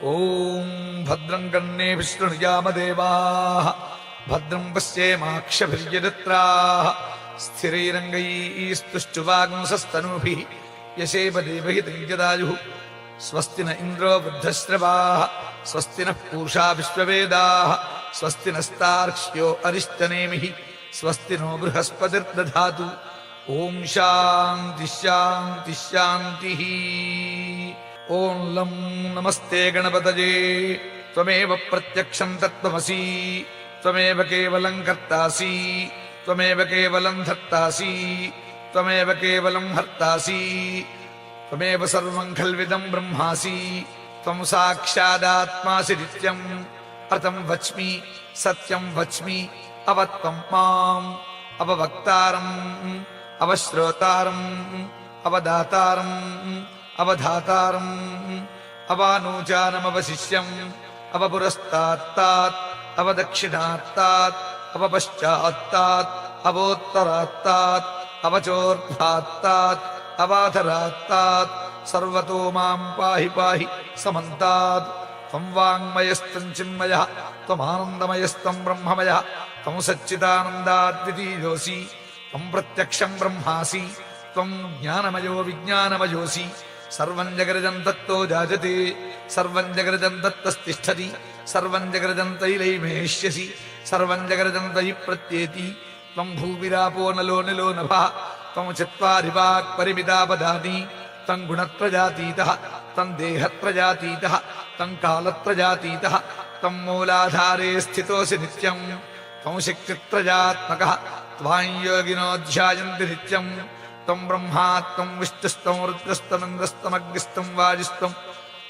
ఓం భద్రం కర్ణేభిः శృణుయామదేవాः భద్రం పశ్యేమాక్షభిర్యజత్రాः స్థిరైరంగైస్తుష్టువాగుంసస్తనూభిः యశేమ దేవహితం యదాయుః స్వస్తి న ఇంద్రో వృద్ధశ్రవాः స్వస్తి నః పూషా విశ్వవేదాः స్వస్తి నస్తార్క్ష్యో అరిష్టనేమిః స్వస్తి నో బృహస్పతిర్దధాతు. ఓం శాంతి శాంతి శాంతి. ఓం లం నమస్తే గణపతయే త్వమేవ ప్రత్యక్షం తత్వమసి త్వమేవ కేవలం కర్తాసి త్వమేవ కేవలం ధర్తాసి త్వమేవ కేవలం హర్తాసి త్వమేవ సర్వం ఖల్విదం బ్రహ్మాసి త్వం సాక్షాదాత్మాసి నిత్యం. అర్థం వచ్మి సత్యం వచ్మి అవత్వం మాం అవవక్తారం అవశ్రోతారం అవదాతారం అవధాతారం అవానూచానమవశిష్యం అవపురస్తాత్తాత్ అవదక్షిణాత్తాత్ అవపశ్చాత్తాత్ అవోత్తరాత్తాత్ అవచోర్ధ్వాత్తాత్ అవాధరాత్తాత్ సర్వతో మాం పాహి పాహి సమంతాత్. త్వం వాంగ్మయస్తం చిన్మయః త్వమానందమయస్తం బ్రహ్మమయః త్వం సచ్చిదానందాద్వితీయోసి త్వం ప్రత్యక్షం బ్రహ్మాసి త్వం జ్ఞానమయో విజ్ఞానమయోసి. సర్వం జగరజం తత్తో జాయతే సర్వం జగరజం తత్తస్థిష్ఠతి సర్వం జగరజం తైలైమేష్యసి సర్వం జగరజం తయి ప్రత్యేతి. త్వం భూమిరాపో నలో నిలో నభః త్వం చత్వారి వాక్ పరిమితాపదాని త్వం గుణత్రయాతీతః త్వం దేహత్రయాతీతః త్వం కాలత్రయాతీతః త్వం మూలాధారే స్థితోసి నిత్యం. త్వం శక్తిత్రయాత్మకః త్వాం యోగినో ధ్యాయంతి నిత్యం. త్వం బ్రహ్మా త్వం విష్ణుస్త్వం రుద్రస్త్వమింద్రస్త్వమగ్నిస్త్వం వాయుస్త్వం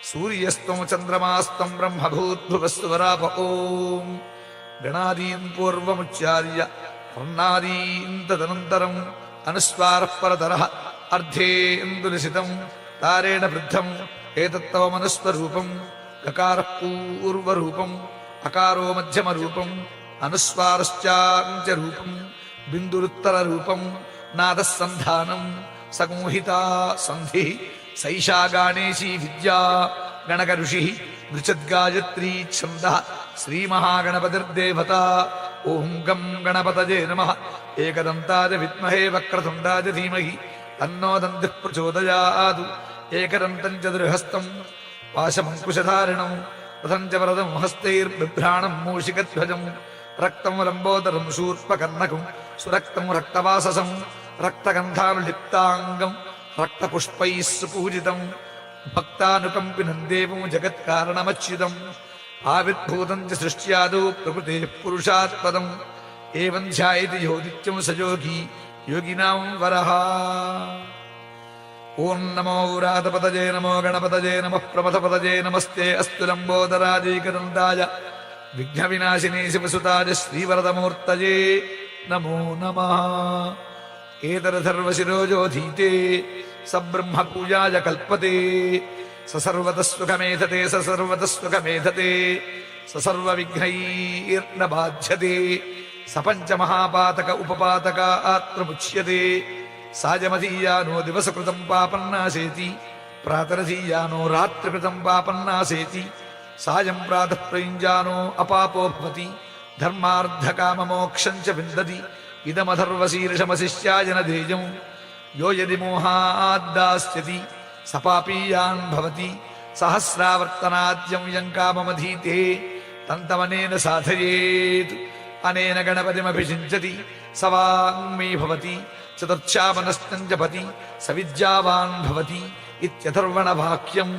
సూర్యస్త్వం చంద్రమాస్త్వం బ్రహ్మభూద్భువస్సువరాప. ఓం గణాదీన్ పూర్వముచ్చార్య వర్ణాదీన్ తదనంతరం అనుస్వారః పరతరః అర్ధేందులిసితం తారేణ వృద్ధం ఏతత్తవ మనుస్వరూపం. గకారః పూర్వరూపం అకారో మధ్యమరూపం అనుస్వారశ్చాంచ రూపం బిందురుత్తర రూపం నాదః సంధానం సగోహితా సంధి సైషా గాణేశీ విద్యా గణక ఋషి నృచద్గాయత్రీ ఛందః శ్రీమహాగణపతిర్దేవత. ఓం గం గణపతయే నమః. ఏకదంతాయ విద్మహే వక్రతుండాయ ధీమహి తన్నో దంతిః ప్రచోదయాత్. ఏకదంతం చతుర్హస్తం పాశమంకుశధారిణం రథం చ వరదం హస్తైర్బిభ్రాణం మూషికధ్వజం రక్తం లంబోదరం శూర్పకర్ణకం సురక్తం రక్తవాససం రక్తగంధానులిప్తాంగం రక్తపుష్పైః సుపూజితం భక్తానుకంపినం దేవం జగత్కారణమచ్యుతం. ఆవిర్భూతం చ సృష్ట్యాదౌ ప్రకృతే పురుషాత్ పదం ఏవం ధ్యాయతి యో నిత్యం స యోగి యోగినాం వరః. ఓం నమో వ్రాతపతయే నమో గణపతయే నమః ప్రమథపతయే నమస్తే అస్తు లంబోదరాజైకదంతాయ విఘ్న వినాశినే శివసుతాయ శ్రీవరదమూర్తయే నమో నమః. ఏతరథర్వశిరోజోధీతే సబ్రహ్మ పూజాయ కల్పతే ససర్వతః సుఖమేధతే ససర్వతః సుఖమేధతే ససర్వ విఘ్నైర్న బాధ్యతే సపంచమహాపాతక ఉపపాతకాత్రముచ్యతే. సాయమధీయానో దివసకృతం పాపన్నాశేతి ప్రాతరధీయానో రాత్రికృతం పాపన్నాశేతి. సాయం ప్రాతః ప్రయుంజానో అపాపో భవతి ధర్మార్థకామమోక్షం చ విందతి. ఇదమథర్వశీర్షమశిష్యాయ న ధేయం యో యది మోహాద్దాస్యతి స పాపీయాన్ భవతి. సహస్రావర్తనాద్యం యం కామమధీతే తంతమనేన సాధయేత్. అనేన గణపతిమభిషించతి స వాంగ్మీ భవతి చతుర్థ్యామనస్తం జపతి స విద్యావాన్ భవతి ఇత్యథర్వణ వాక్యం.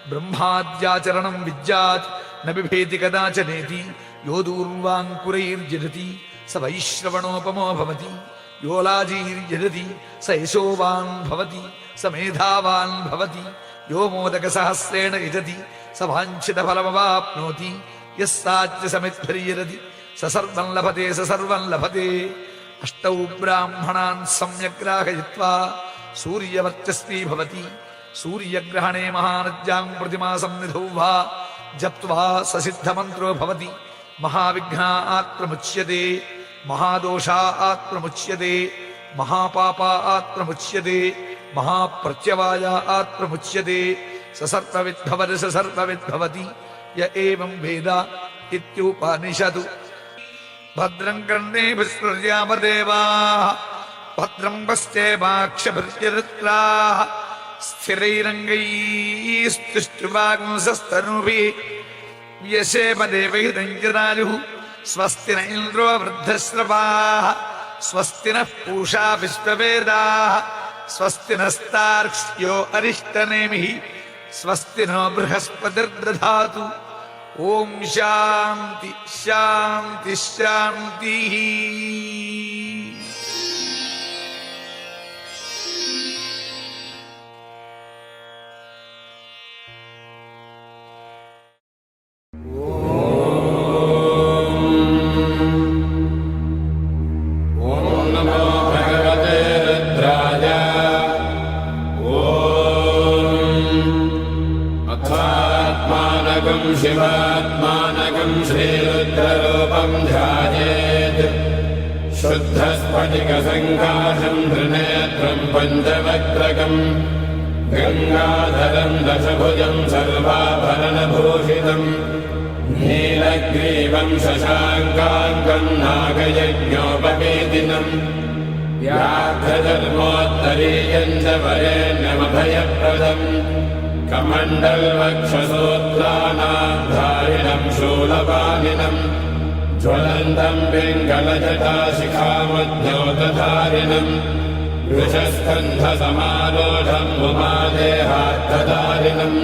బ్రహ్మాద్యాచరణం విద్యాత్ న బిభేతి కదాచనేతి. యో దూర్వాంకురైర్జనతి స వైశ్రవణోపమో భవతి. యో లాజీర్జనతి స యశోవాన్ భవతి స మేధావాన్ భవతి. యో మోదక సహస్రేణ యజతి స వాంఛిత ఫలమవాప్నోతి. యస్సాచ్య సమిద్భిర్యరతి స సర్వం లభతే స సర్వం లభతే. అష్టౌ బ్రాహ్మణాన్ సమ్యగ్రాహయిత్వా సూర్యవర్చస్వీ భవతి. సూర్యగ్రహణే మహానద్యాం ప్రతిమాసం నిధౌ వా జప్త్వా ససిద్ధమంత్రో భవతి. మహావిఘ్నాత్ ప్రముచ్యతే మహాదోషాత్ ప్రముచ్యతే महापापात् प्रमुच्यते महाप्रत्यवायात् प्रमुच्यते ससर्पविद्भवति ससर्पविद्भवति य एवं वेद इत्युपनिषदु। भद्रं कर्णेभिः शृणुयामदेवाः भद्रं पश्येमाक्षभिर्यजत्राः स्थिरैरङ्गैस्तुष्टुवागुंसस्तनूभिः व्यशेम देवहितं जदायुः। स्वस्ति न इन्द्रो वृद्धश्रवाः स्वस्ति नः पूषा विश्ववेदाः स्वस्ति नस्तार्क्ष्यो अरिष्टनेमिः स्वस्ति नो बृहस्पतिर्दधातु। ओम शांति शांति शांतिः। शिवात्मानकं श्रीरुद्ररूपं ध्यायेत्। शुद्धस्फटिकसङ्काशं त्रिनेत्रं पञ्चवक्त्रकं गङ्गाधरं दशभुजं सर्वाभरणभूषितं नीलग्रीवं शशाङ्काङ्कं नागयज्ञोपवेदिनं व्याघ्रधर्मोत्तरीयं च वरेण्यमभयप्रदम् कमण्डलवक्षसूत्राणाधारिणं शूलपाणिनं ज्वलन्तं पिङ्गलजटाशिखामद्योतधारिणं वृषस्कन्धसमारोढं उमादेहार्थधारिणम्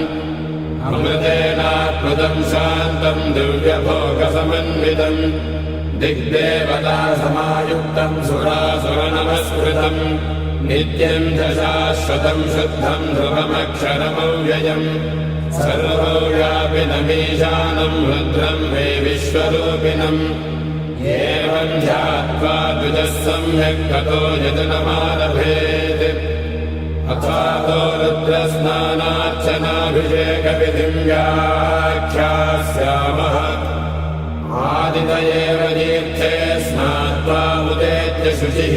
अमृतेनात्मदं शान्तं दिव्यभोगसमन्वितं दिग्देवतासमायुक्तं सुरासुरनमस्कृतम् नित्यं च शाश्वतं शुद्धं ध्रुवमक्षरमव्ययम् सर्वव्यापिनमीशानं रुद्रं मे विश्वरूपिणम् एवं ध्यात्वा द्विजः सम्यक् ततो यजनमारभेत्। अथातो रुद्रस्नानार्चनाभिषेकविधिं व्याख्यास्यामः। आदितयेव तीर्थे स्नात्वा उदेत्य शुचिः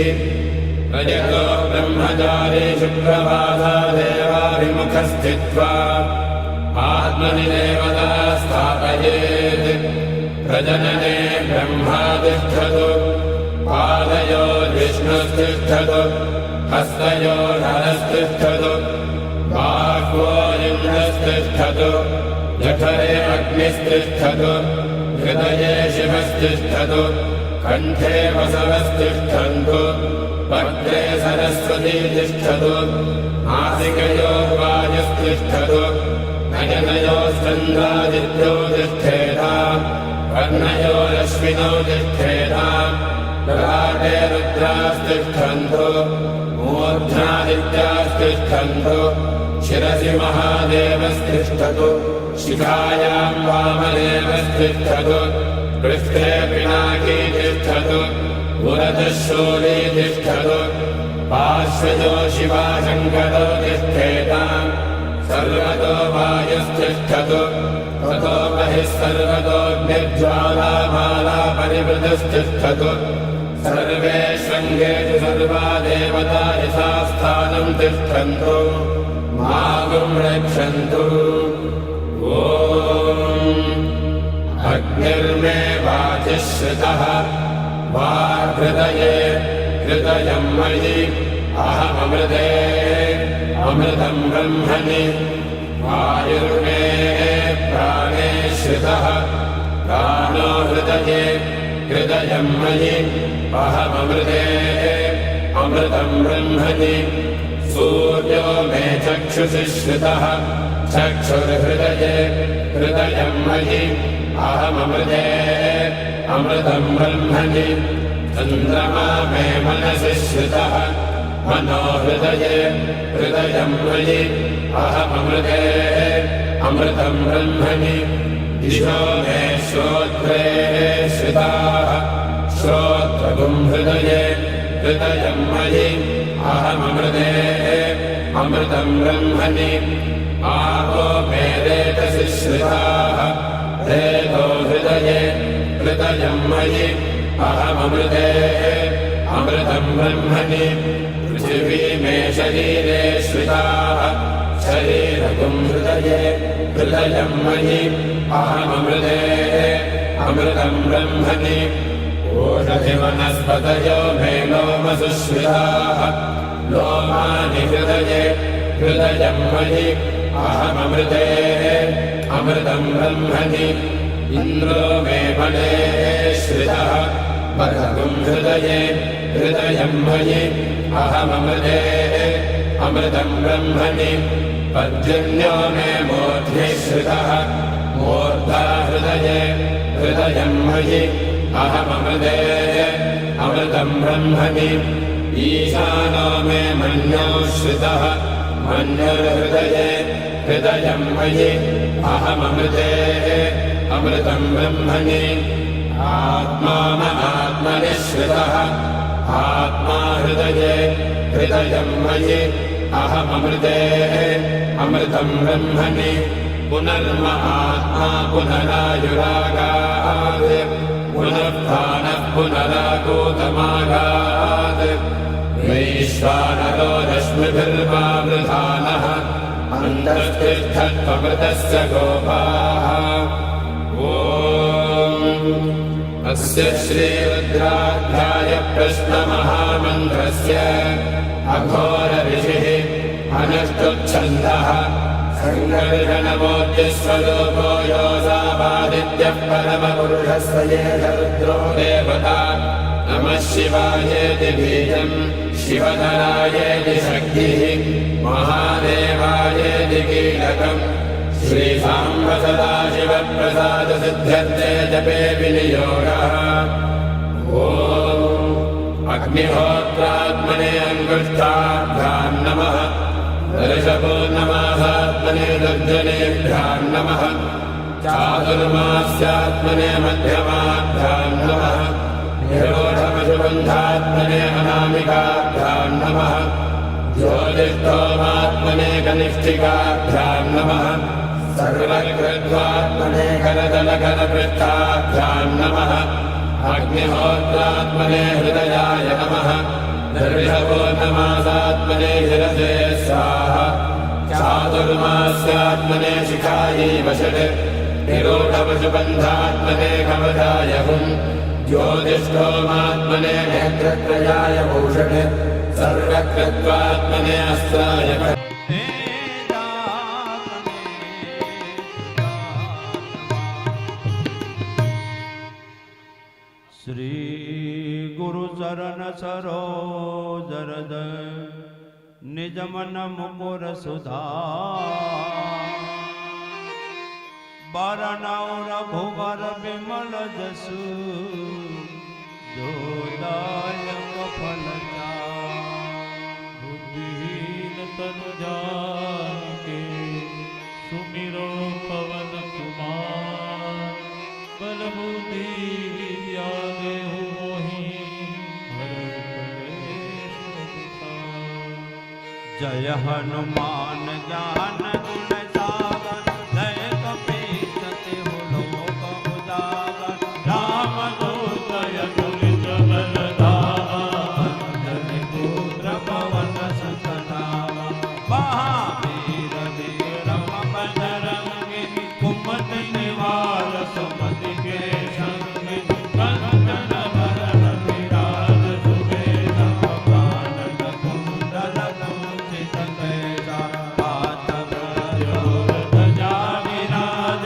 रजतो ब्रह्मचारी शुक्रवासा देवाभिमुखस्थित्वा आत्मनि देवता स्थापयेत्। प्रजनने ब्रह्मा तिष्ठतु पादयोर्विष्णुस्तिष्ठतु हस्तयोर्हरस्तिष्ठतु बाह्वोरिन्द्रस्तिष्ठतु जठरे अग्निस्तिष्ठतु हृदये शिवस्तिष्ठतु कण्ठे वसवस्तिष्ठन्तु वक्त्रे सरस्वती तिष्ठतु नासिकयोर्वायुस्तिष्ठतु नयनयोश्चन्द्रादित्यो तिष्ठेताम् कर्णयोरश्विनौ तिष्ठेताम् ललाटे रुद्रास्तिष्ठन्तु मूर्ध्नादित्यास्तिष्ठन्तु शिरसि महादेवस्तिष्ठतु शिखायां वामदेवस्तिष्ठतु पृष्ठे पिनाकी तिष्ठतु पुरतः शूली तिष्ठतु पार्श्वजो शिवाशङ्करो तिष्ठेताम् सर्वतो वायुस्तिष्ठतु ततो बहिः सर्वतोऽग्निज्वालामाला परिवृतस्तिष्ठतु सर्वेष्वङ्गेषु सर्वा देवता यथास्थानं तिष्ठन्तु मागुं रक्षन्तु। ॐ अग्निर्मे वाचिः श्रितः वाहृदये हृदयं मयि अहममृते अमृतं ब्रह्मणि वायुर्मे प्राणे श्रितः प्राणो हृदये हृदयं मयि अहममृते अमृतं ब्रह्मणि सूर्यो मे चक्षुषि श्रितः चक्षुर्हृदये हृदयं मयि अहममृते अमृतं ब्रह्मणि चन्द्रमा मे मनसि श्रितः मनो हृदये हृदयं मयि अहममृते अमृतं ब्रह्मणि दिशो मे श्रोत्रे श्रिताः श्रोत्रगुं हृदये हृदयं मयि अहममृते अमृतं ब्रह्मणि आपो मे रेतसि श्रिताः रेतो हृदये हृदयं मयि अहममृते अमृतं ब्रह्मणि पृथिवी मे शरीरे श्रिताः शरीरगुं हृदये हृदये हृदयं मयि अहममृते अमृतं ब्रह्मणि ओषधिवनस्पतयो मे लोमसुश्रिताः लोमानि हृदये हृदयं मयि अहममृते अमृतं ब्रह्मणि इन्द्रो मे मणे श्रितः बर्हं हृदये हृदयं मयि अहममृते अमृतं ब्रह्मणि पर्जन्यो मे मूर्ध्नि श्रितः मूर्धा हृदये हृदयं मयि अहममृते अमृतं ब्रह्मणि ईशानो मे मन्यो श्रितः मन्युर्हृदये हृदयं मयि अहममृते अमृतं ब्रह्मणि आत्मा आत्मनि श्रितः आत्मा हृदये हृदयं मयि अहममृते अमृतं ब्रह्मणि पुनर्म आत्मा पुनरायुरागात् पुनरुत्थानः पुनरागूतमागात् वैश्वानरो रश्मिभिर्वावृधानः अन्तस्तिष्ठत्वमृतस्य गोपाः अस्य श्रीरुद्राध्याय प्रश्नमहामन्त्रस्य अघोरऋषिः अनुष्टुप्छन्दः सङ्गर्षणमूर्तिस्वरूपो योऽसावादित्यः परमपुरुषस्य एष रुद्रो देवता नमः शिवायेति बीजम् शिवधरायेति शक्तिः महादेवायेति कीलकम् श्रीसाम्ब सदाशिवप्रसादसिद्ध्यर्थे जपे विनियोगः ॐ अग्निहोत्रात्मने अङ्गुष्ठाभ्यां नमः दर्शपूर्णमासात्मने दुर्जनेभ्यां नमः चातुर्मास्यात्मने मध्यमाभ्यां नमः निरोधपशुबन्धात्मने अनामिकाभ्यां नमः ज्योतिष्ठोमात्मने कनिष्ठिकाभ्यां नमः सर्वकृत्वात्मने करतलकरपृष्ठाभ्यां नमः अग्निहोत्रात्मने हृदयाय नमः दर्शपूर्णमासात्मने शिरसे स्वाहा चातुर्मास्यात्मने शिखायै वषट् निरूढपशुबन्धात्मने कवचाय हुम् ज्योतिष्ठोमात्मने नेत्रत्रयाय भूषट् सर्वकृत्वात्मने अस्त्राय श्री गुरु चरण सरोज हृदय निज मन मुकुर सुधार बरनौ रघुवर विमल जसु जोदायक फल बुद्धिहीन तनु जाके सुमिरो पवन कुमार बल बुद्धि विद्या देहु मोहि हरहु कलेश विकार। जय हनुमान ज्ञान गुण सागर जय कपीश तिहु लोक उजागर राम दूत अतुलित बल धामा अंजनी पुत्र पवन सुत नामा। महावीर विक्रम बजरंगी कुमति निवार सुमति के संगी कंचन बरन विराज सुबेसा कानन कुंडल कुंचित कैसा हाथ प्रयोग ध्वजा विराज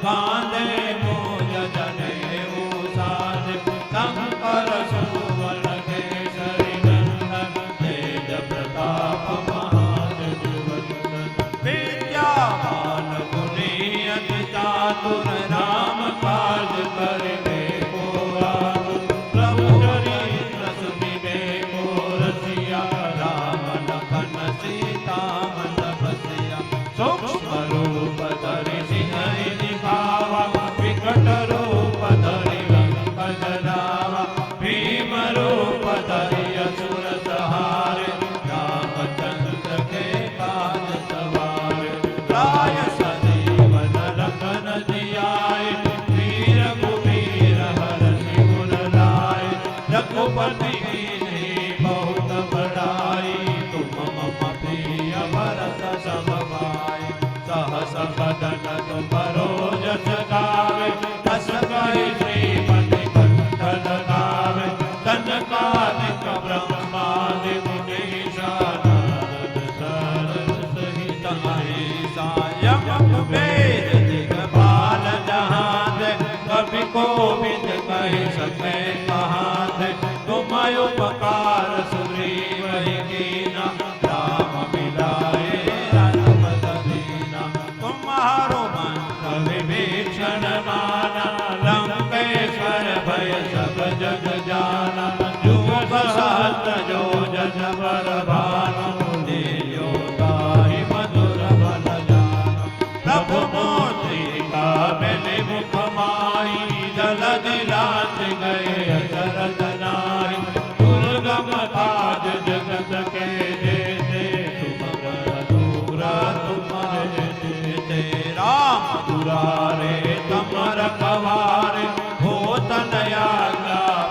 कांधे मूज जनेऊ साज शंकर सुवन केसरी नंदन तेज प्रताप महाजगवंदन विद्यावान गुणी अति चातुर राम काज करने को आतुर प्रभु चरित्र सुनिबे को रसिया राम लखन सीता मन बसिया सूक्ष्म रूप धरि सिंहरि दिखावा विकट रूप धरि लंक जरावा भीम रूप धरि असुर संहारे रामचंद्र के काज सवारे राय सजीवन लखन जियाए वीर कुबीर हरषि गुण लाए रघुपति कीन्ही बहुत बड़ाई तुम मम प्रिय भरत सम भाई सहस बदन तुम्हारो जस गावे बस कहि श्रीमति कंठ लगावे सनकादिक ब्रह्मादि मुनीषा नारद सारद सहित अहिसा यम कुबेर दिगपाल जहां दे कवि कोविद कहि सके कहां दे तुम उपकार सुग्रीव ही कीना राम मिलाए रघुपति दीना तुम्हारो मंत्र विभीषण माना लंकेश्वर भय सब जग जाना जुग सहस्त्र जो जन पर भानु लील्यो ताहि मधुर बल जाना प्रभु मोति का मिलि मुख माही जलधि लांघ गए अचरज नाहि दुर्गम काज जगत के जेते सुमर दूरा तुम्हारे जेते राम दुरारे तमर कवारे हो तनया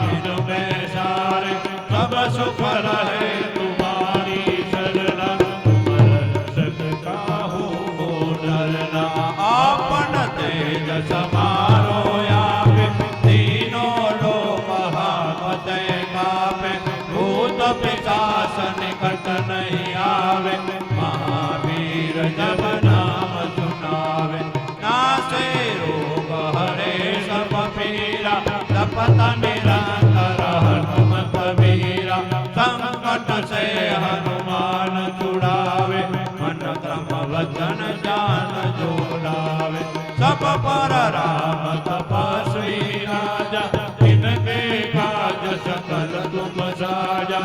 बिनु बैसारे सब सुख रहे तुम्हारी शरण तुम रक्षक काहू को डरना आपन तेज समारो यावे तीनों लोक हाकते कापे भूत पिशाच निकट नहीं आवे महावीर जब नाम सुनावे नासे रोग हरे सब पीरा जपत निरंतर हनुमत वीरा संकट से हनुमान छुड़ावे मन क्रम वचन जान जो लावे सब पर राम तपस्वी राजा इनके काज सकल तुम साजा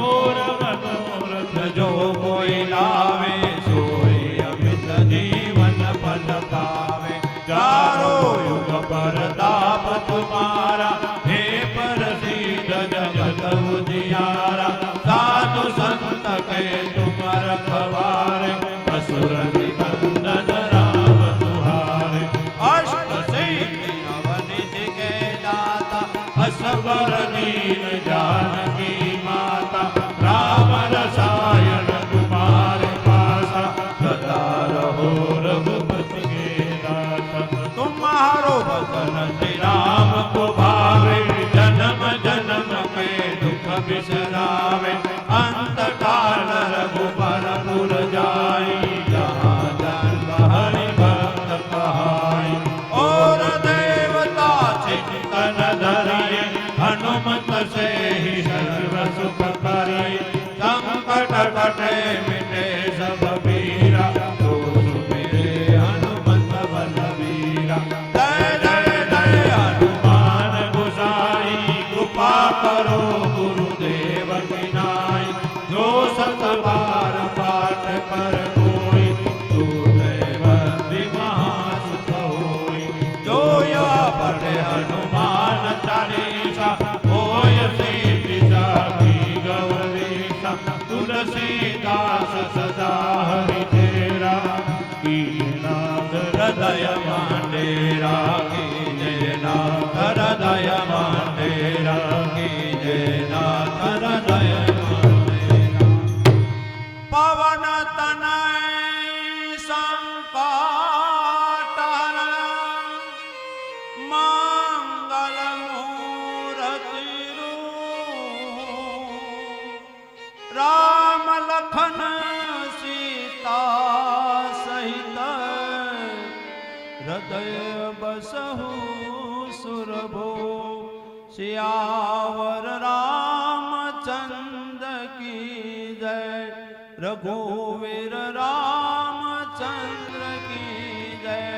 और मनोरथ जो कोई लावे सोई अमित जीवन फल पावे चारों युग परताप तुम्हारा हे प्रसिद्ध जगत उजियारा साधु संत के तुम रखवारे असुर निकंदन राम तुम्हारे अष्ट सिद्धि नवनिध के दाता असवर दीन जानकी माता राम रसायन तुम्हारे पासा सदा रहो रघुपति के दासा तुम्हारो भजन श्री राम को भावे जन्म जन्म के दुख बिसरावे अंत काल रघुबर पुर जाई जहाँ जन्म हरि भक्त कहाई और देवता चिंतन धरिए हनुमत से ही सर्व सुख करिए संकट कटे मिटे सब पीरा तो सुमिरे हनुमत बलवीरा जय जय जय हनुमान गोसाई कृपा करो गुरुदेव की नाई जो सत बार पाठ कर कोई तो दैवति महासुख होई जो या पढ़े हनुमान चालीसा होय सिद्धि साखी गौरीसा तुलसीदास सदा हरि तेरा कीनाथ हृदय मांडेरा कीजे नाथ हृदय मांडेरा कीजे नाथ हृदय मांडेरा पवन तनय संकट मंगल मूर्ति राम लखन सीता सहित हृदय बसहु सुरभो सियावर रामचंद्र की जय रघुवीर रामचंद्र की जय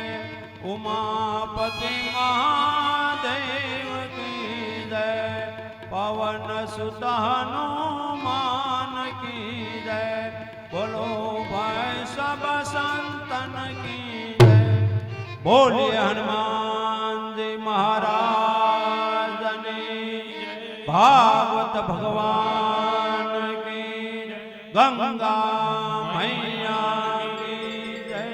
उमापति महादेव की जय पवन सुत हनुमान की जय बोलो भाई सब संतन की जय बोलिए हनुमान जी महाराज ने भागवत भगवान की गंगा मैया की जय।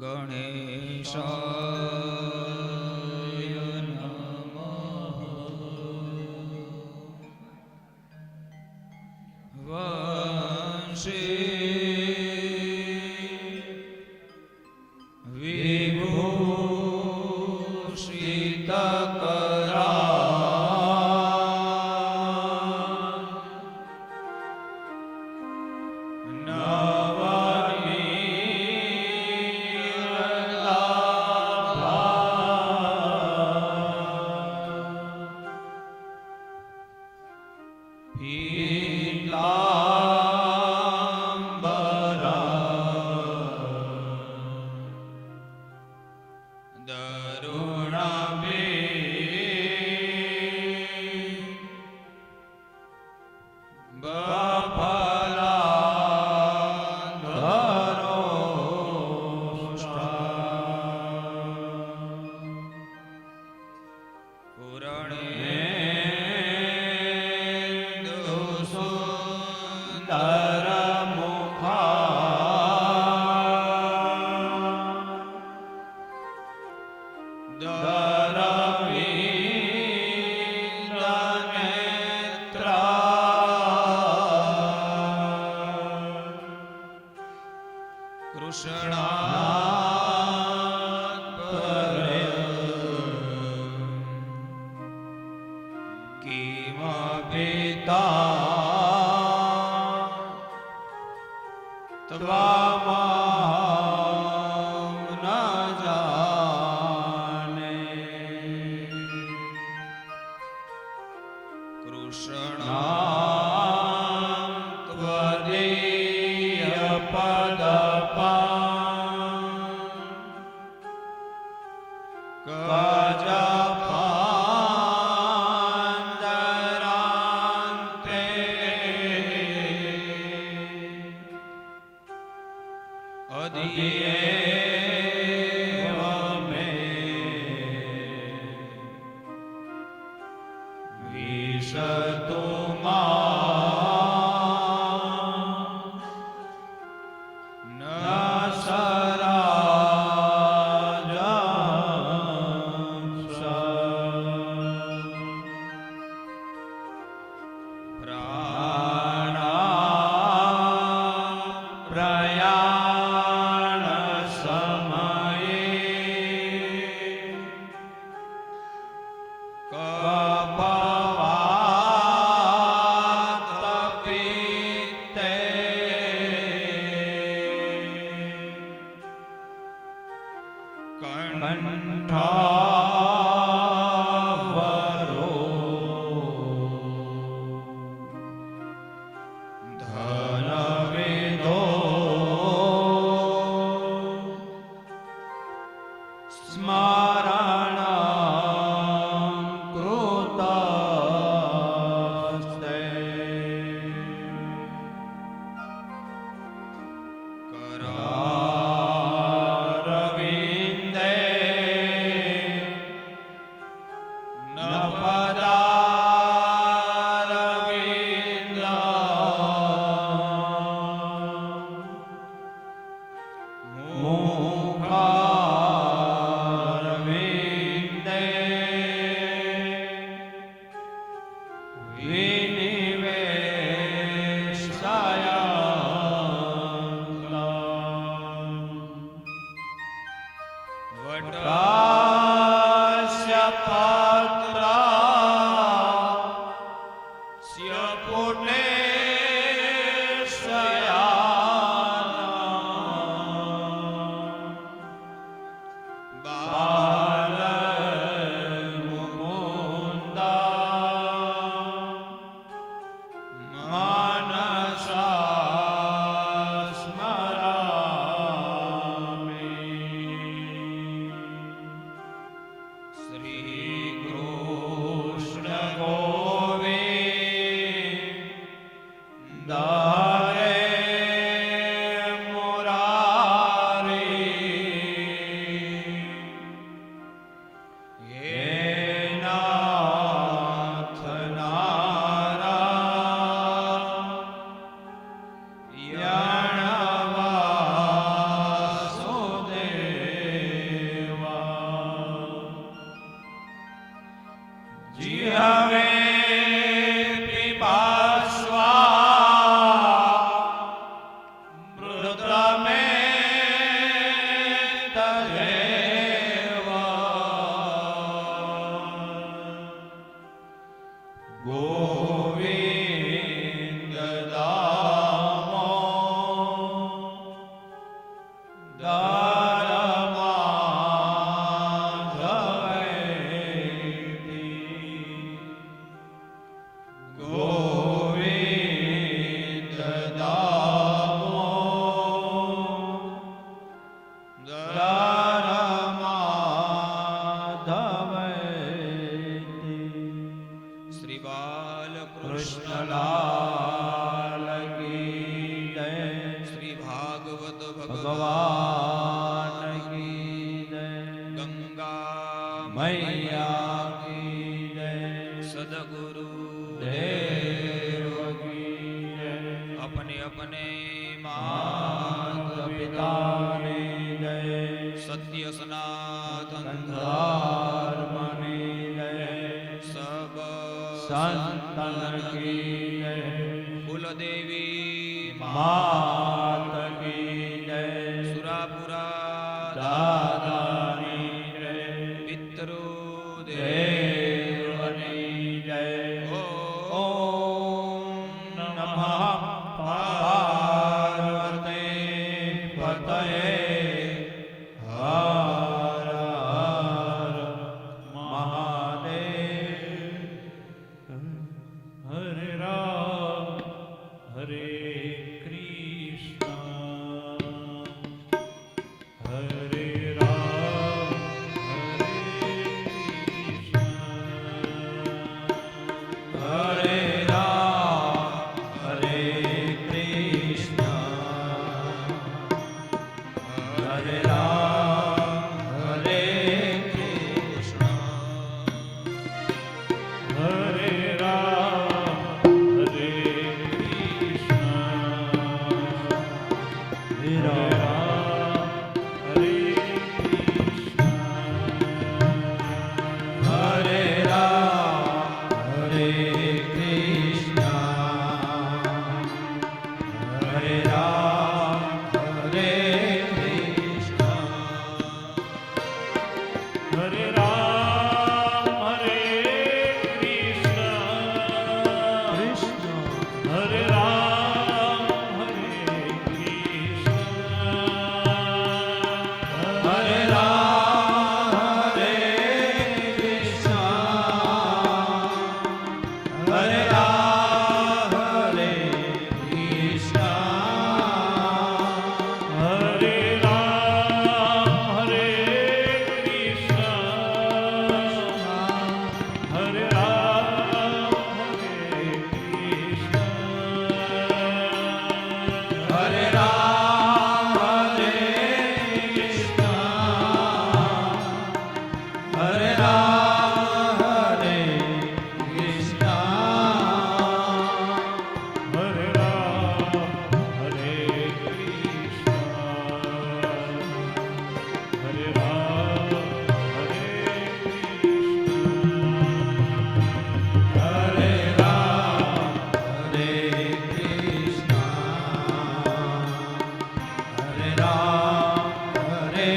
ગણેશાય નમઃ. વંશે ગોવિંદ દામો શ્રી બાલકૃષ્ણ કૃષ્ણલાલ કી જય શ્રી ભાગવત ભગવાન કી જય ગંગા મૈયા કી જય સદગુરુ દેવ કી જય अपने अपने માત પિતાની જય सत्य सनातन ધર્મની જય सब સંતન કી જય कुलदेवी માત કી જય सुरापुरा દાદાની જય पितरो દેવની જય ઓમ નમઃ પાર્વતી પતયે હર હર મહાદેવ હરે રામ હરે કૃષ્ણ હરે રામ હરે કૃષ્ણ હરે રામ હરે કૃષ્ણ હરે રામ હરે કૃષ્ણ હરે રામ હરે કૃષ્ણ હરે રામ હરે કૃષ્ણ હરે રામ હરે કૃષ્ણ હરે રામ હરે કૃષ્ણ હરે રામ હરે કૃષ્ણ હરે રામ હરે કૃષ્ણ હરે રામ હરે કૃષ્ણ હરે રામ હરે કૃષ્ણ હરે રામ હરે કૃષ્ણ હરે રામ હરે કૃષ્ણ હરે રામ હરે કૃષ્ણ હરે રામ હરે કૃષ્ણ હરે રામ હરે કૃષ્ણ હરે રામ હરે કૃષ્ણ હરે રામ હરે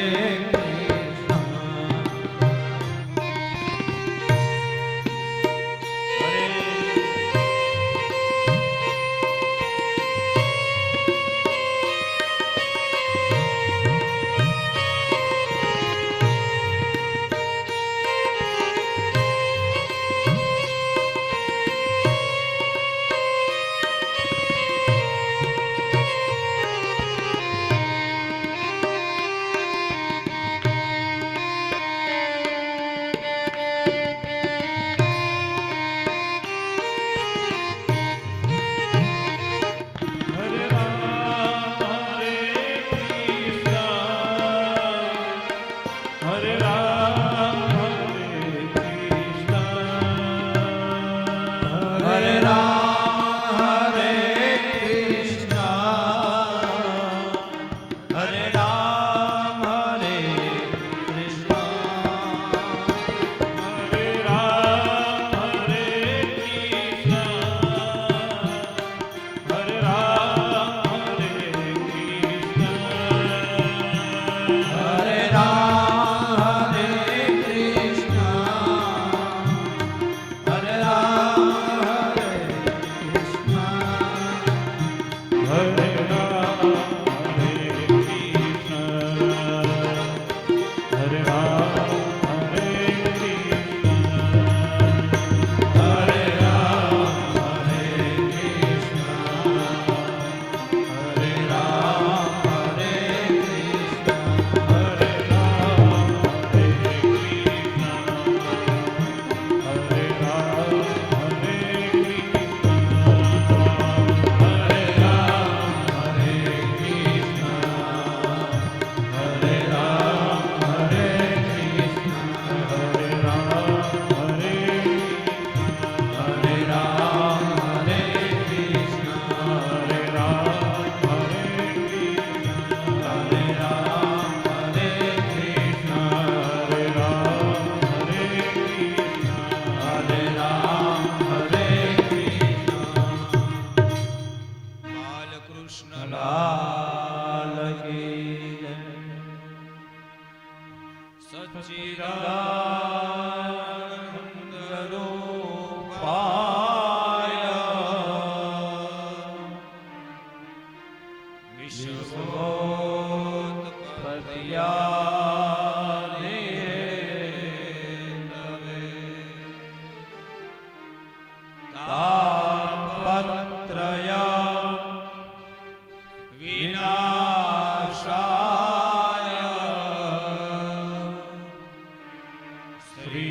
સચ્ચિદાનંદરૂપાય વિશ્વોત્પત્યાદિ હેતવે તાપત્રય વિનાશાય શ્રી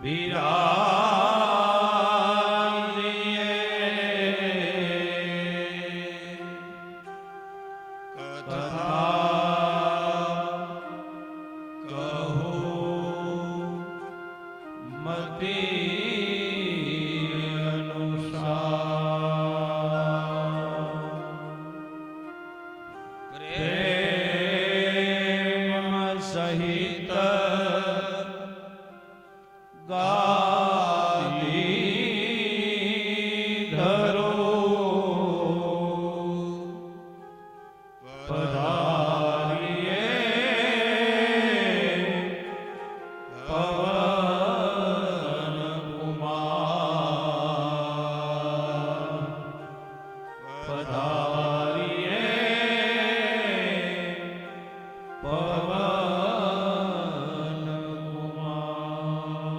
બિરાજીએ કથા કહો મતિ અનુસાર પ્રેમ સહિત ગાદી ધરો પધારીએ પવન કુમાર પધારીએ પવન કુમાર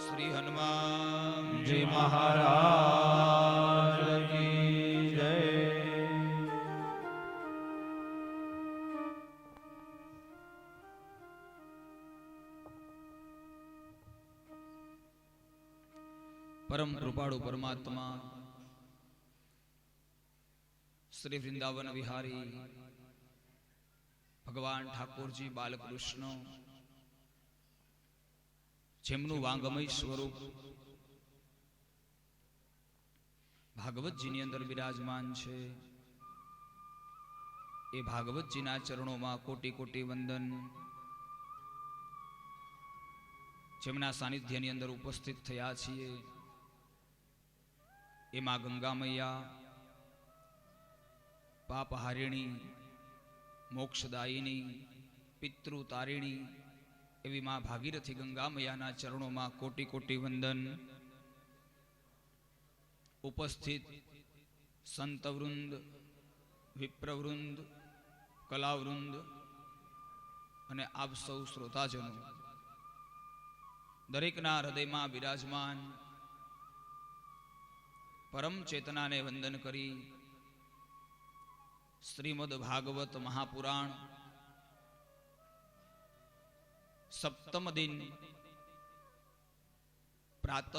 શ્રી હનુમાનજી જી મહારાજ કી જય. પરમ કૃપાળુ પરમાત્મા શ્રી વૃંદાવન વિહારી ભગવાન ઠાકોરજી બાલકૃષ્ણ જેમનું વાંગમય સ્વરૂપ ભાગવતજીની અંદર બિરાજમાન છે, એ ભાગવતજીના ચરણોમાં કોટી કોટી વંદન. જેમના સાનિધ્યની અંદર ઉપસ્થિત થયા છીએ એમાં ગંગા મૈયા, પાપહારિણી, મોક્ષદાયિની, પિતૃ તારિણી એવી માં ભાગીરથી ગંગા મૈયાના ચરણોમાં કોટી કોટી વંદન. ઉપસ્થિત સંતવૃંદ, વિપ્રવૃંદ, કલાવૃંદ અને આપ સૌ શ્રોતાજનો, દરેકના હૃદયમાં બિરાજમાન પરમ ચેતનાને વંદન કરી શ્રીમદ ભાગવત મહાપુરાણ સપ્તમ દિન પ્રાતઃ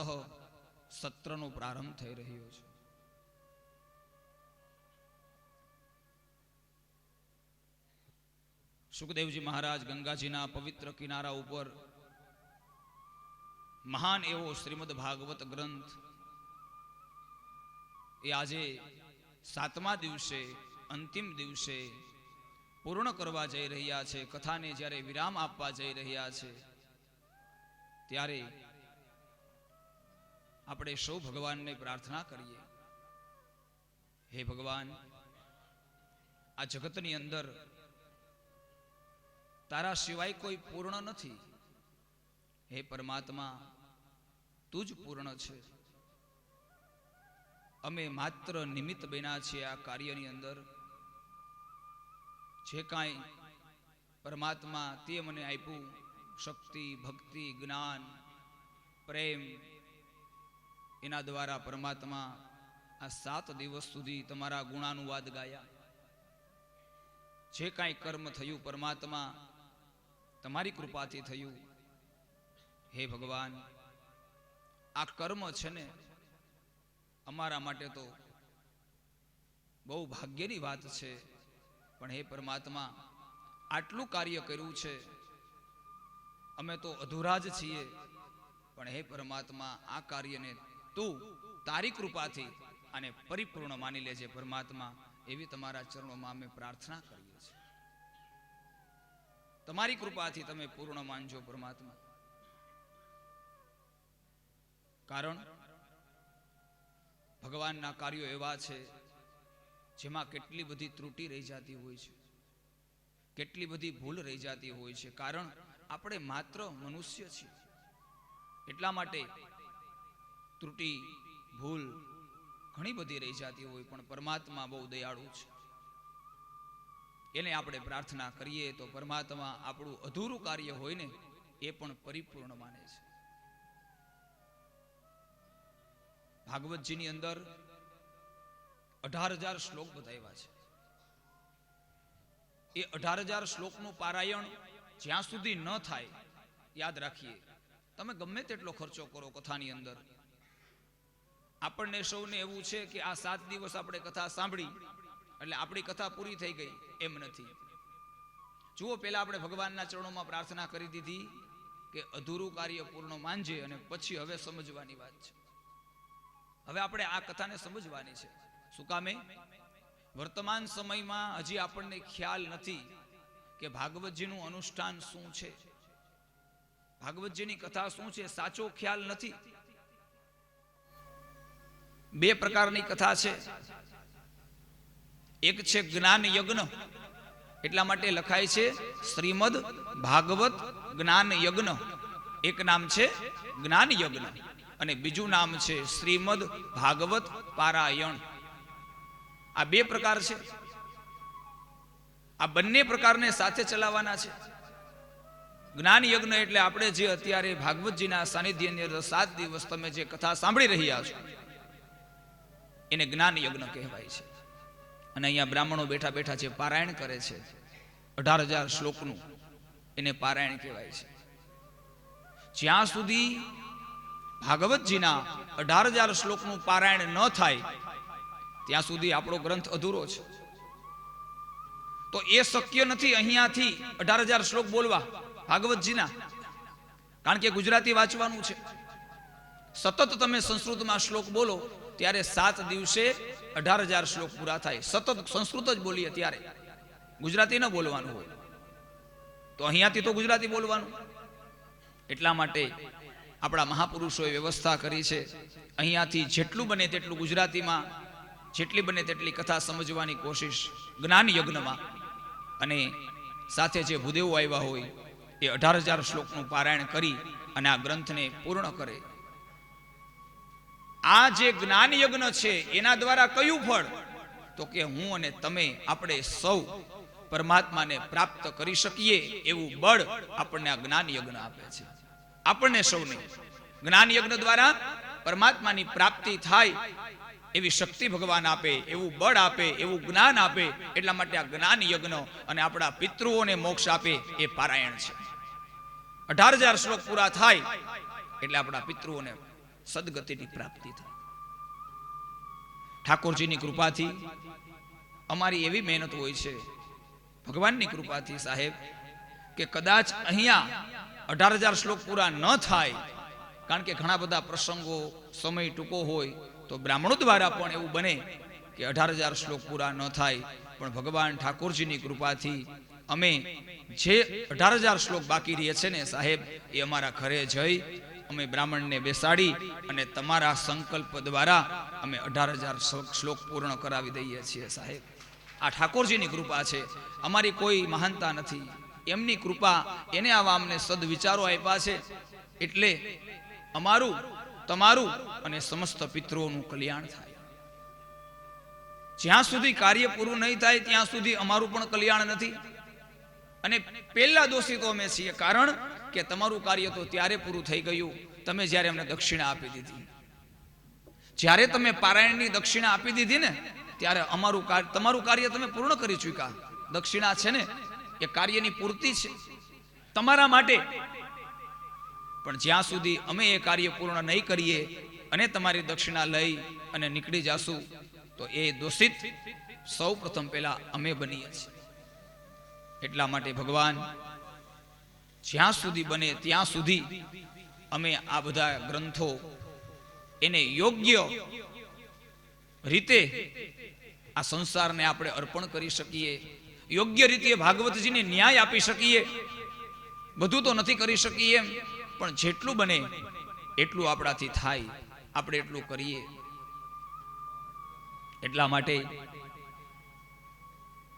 સત્રનો પ્રારંભ થઈ રહ્યો છે. સુખદેવજી મહારાજ ગંગાજીના પવિત્ર કિનારા ઉપર મહાન એવો શ્રીમદ ભાગવત ગ્રંથ એ આજે 7મા દિવસે અંતિમ દિવસે પૂર્ણ કરવા જઈ રહ્યા છે. કથાને જ્યારે વિરામ આપવા જઈ રહ્યા છે ત્યારે આપણે સૌ ભગવાનને પ્રાર્થના કરીએ, હે ભગવાન, આ જગતની અંદર તારા સિવાય કોઈ પૂર્ણ નથી. હે પરમાત્મા, તું જ પૂર્ણ છે. અમે માત્ર નિમિત્ત બન્યા છીએ આ કાર્યની અંદર. જે કાંઈ પરમાત્મા તે મને આપ્યું, શક્તિ, ભક્તિ, જ્ઞાન, પ્રેમ, એના દ્વારા પરમાત્મા આ 7 દિવસ સુધી તમારા ગુણાનુવાદ ગાયા. જે કાંઈ કર્મ થયું પરમાત્મા તમારી કૃપાથી થયું. હે ભગવાન, આ કર્મ છે ને અમારા માટે તો બહુ ભાગ્યની વાત છે, પણ હે પરમાત્મા આટલું કાર્ય કર્યું છે, અમે તો અધૂરા જ છીએ, પણ હે પરમાત્મા આ કાર્યને તું તારી કૃપાથી અને પરિપૂર્ણ માની લેજે પરમાત્મા, એવી તમારા ચરણોમાં અમે પ્રાર્થના કરીએ છીએ. તમારી કૃપાથી તમે પૂર્ણ માનજો પરમાત્મા. કારણ ભગવાનના કાર્યો એવા છે જેમાં કેટલી બધી ત્રુટિ રહી જતી હોય છે, કેટલી બધી ભૂલ રહી જતી હોય છે. કારણ આપણે માત્ર મનુષ્ય છીએ, એટલા માટે ત્રુટિ, ભૂલ ઘણી બધી રહી જતી હોય, પણ પરમાત્મા બહુ દયાળુ છે. એને આપણે પ્રાર્થના કરીએ તો પરમાત્મા આપણું અધૂરું કાર્ય હોય ને એ પણ પરિપૂર્ણ માને છે. ભાગવતજીની અંદર 18,000 શ્લોક બતાવ્યા છે. એ 18,000 શ્લોકનું પારાયણ જ્યાં સુધી ન થાય, યાદ રાખીએ, તમે ગમે તેટલો ખર્ચો કરો કથાની અંદર, આપણને સૌને એવું છે કે આ 7 દિવસ આપણે કથા સાંભળી એટલે આપણી કથા પૂરી થઈ ગઈ, એમ નથી. જુઓ, પહેલા આપણે ભગવાનના ચરણોમાં પ્રાર્થના કરી દીધી કે અધૂરું કાર્ય પૂર્ણ માનજે, અને પછી હવે સમજવાની વાત છે. હવે આપણે આ કથાને સમજવાની છે. શું કામે? વર્તમાન સમયમાં હજી આપણને ખ્યાલ નથી કે ભાગવતજીનું અનુષ્ઠાન શું છે, ભાગવતજીની કથા શું છે, સાચો ખ્યાલ નથી. 2 પ્રકારની કથા છે. એક છે જ્ઞાન યજ્ઞ, એટલા માટે લખાય છે શ્રીમદ ભાગવત જ્ઞાન યજ્ઞ. એક નામ છે જ્ઞાન યજ્ઞ અને બીજું નામ છે શ્રીમદ ભાગવત પારાયણ. આ 2 પ્રકાર છે. આ બંને પ્રકારને સાથે ચલાવવાના છે. જ્ઞાન યજ્ઞ એટલે આપણે જે અત્યારે ભાગવતજીના સાનિધ્યની અંદર 7 દિવસ તમે જે કથા સાંભળી રહ્યા છો એને જ્ઞાન યજ્ઞ કહેવાય છે. અને અહીંયા બ્રાહ્મણો બેઠા બેઠા જે પારાયણ કરે છે 18,000 શ્લોકનું, એને પારાયણ કહેવાય છે. જ્યાં સુધી ભાગવતજીના 18,000 શ્લોકનું પારાયણ ન થાય ત્યાં સુધી આપણો ગ્રંથ અધૂરો છે. તો એ શક્ય નથી અહીંયાથી 18,000 શ્લોક બોલવા ભાગવતજીના, કારણ કે ગુજરાતી વાંચવાનું છે. સતત તમે સંસ્કૃતમાં શ્લોક બોલો ત્યારે 7 દિવસે 18,000 શ્લોક પૂરા થાય. સતત સંસ્કૃત જ બોલીએ ત્યારે, ગુજરાતી ન બોલવાનું હોય. તો અહીંયાથી તો ગુજરાતી બોલવાનું. એટલા માટે આપણા મહાપુરુષોએ વ્યવસ્થા કરી છે, અહીંયાથી જેટલું બને તેટલું ગુજરાતીમાં, જેટલી બને તેટલી કથા સમજવાની કોશિશ જ્ઞાન યજ્ઞમાં, અને સાથે જે ભૂદેવો આવ્યા હોય એ 18,000 શ્લોકનું પારાયણ કરી અને આ ગ્રંથને પૂર્ણ કરે. આ જે જ્ઞાન યજ્ઞ છે એના દ્વારા કયું ફળ? તો કે હું અને તમે, આપણે સૌ પરમાત્માને પ્રાપ્ત કરી શકીએ એવું બળ આપણને આ જ્ઞાન યજ્ઞ આપે છે. આપણને સૌને જ્ઞાન યજ્ઞ દ્વારા પરમાત્માની પ્રાપ્તિ થાય એવી શક્તિ ભગવાન આપે, એવું બળ આપે, એવું જ્ઞાન આપે. એટલા માટે આ જ્ઞાન યજ્ઞ અને આપણા પિતૃઓને મોક્ષ આપે એ પારાયણ છે. 18,000 શ્લોક પૂરા થાય એટલે આપણા પિતૃઓને સદગતિની પ્રાપ્તિ થાય. ઠાકોરજીની કૃપાથી અમારી એવી મહેનત હોય છે, ભગવાનની કૃપાથી સાહેબ, કે કદાચ અહીંયા 18,000 શ્લોક પૂરા ન થાય, કારણ કે ઘણા બધા પ્રસંગો, સમય ટૂંકો હોય, તો બ્રાહ્મણો દ્વારા પણ એવું બને કે 18,000 શ્લોક પૂરા ન થાય. પણ ભગવાન ઠાકોરજીની કૃપાથી અમે જે 18,000 શ્લોક બાકી રહે છે ને સાહેબ, એ અમારા ઘરે જઈ અમે બ્રાહ્મણને બેસાડી અને તમારા સંકલ્પ દ્વારા અમે 18,000 શ્લોક પૂર્ણ કરાવી દઈએ છીએ સાહેબ. આ ઠાકોરજીની કૃપા છે, અમારી કોઈ મહાનતા નથી. એમની કૃપા, એને આવા અમને સદવિચારો આપ્યા છે, એટલે અમારું, તમારું અને સમસ્ત પિતૃઓનું કલ્યાણ થાય. જ્યાં સુધી કાર્ય પૂરું નહીં થાય ત્યાં સુધી અમારું પણ કલ્યાણ નથી. અને પહેલા દોષી તો અમે છીએ, કારણ કે તમારું કાર્ય તો ત્યારે પૂરું થઈ ગયું તમે જ્યારે અમને દક્ષિણા આપી દીધી. જ્યારે તમે પારાયણની દક્ષિણા આપી દીધી ને ત્યારે તમારું કાર્ય તમે પૂર્ણ કરી ચૂક્યા. દક્ષિણા છે ને એ કાર્યની પૂર્તિ છે તમારા માટે. પણ જ્યાં સુધી અમે એ કાર્ય પૂર્ણ નહીં કરીએ અને તમારી દક્ષિણા લઈ અને નીકળી જાશું તો એ દોષિત સૌ પ્રથમ પહેલા અમે બનીએ છીએ. એટલા માટે ભગવાન જ્યાં સુધી બને ત્યાં સુધી અમે આ બધા ગ્રંથો એને યોગ્ય રીતે આ સંસારને આપણે અર્પણ કરી શકીએ, યોગ્ય રીતે ભાગવતજીને ન્યાય આપી શકીએ. બધું તો નથી કરી શકીએ એમ, પણ જેટલું બને એટલું આપણાથી થાય આપણે એટલું કરીએ. એટલા માટે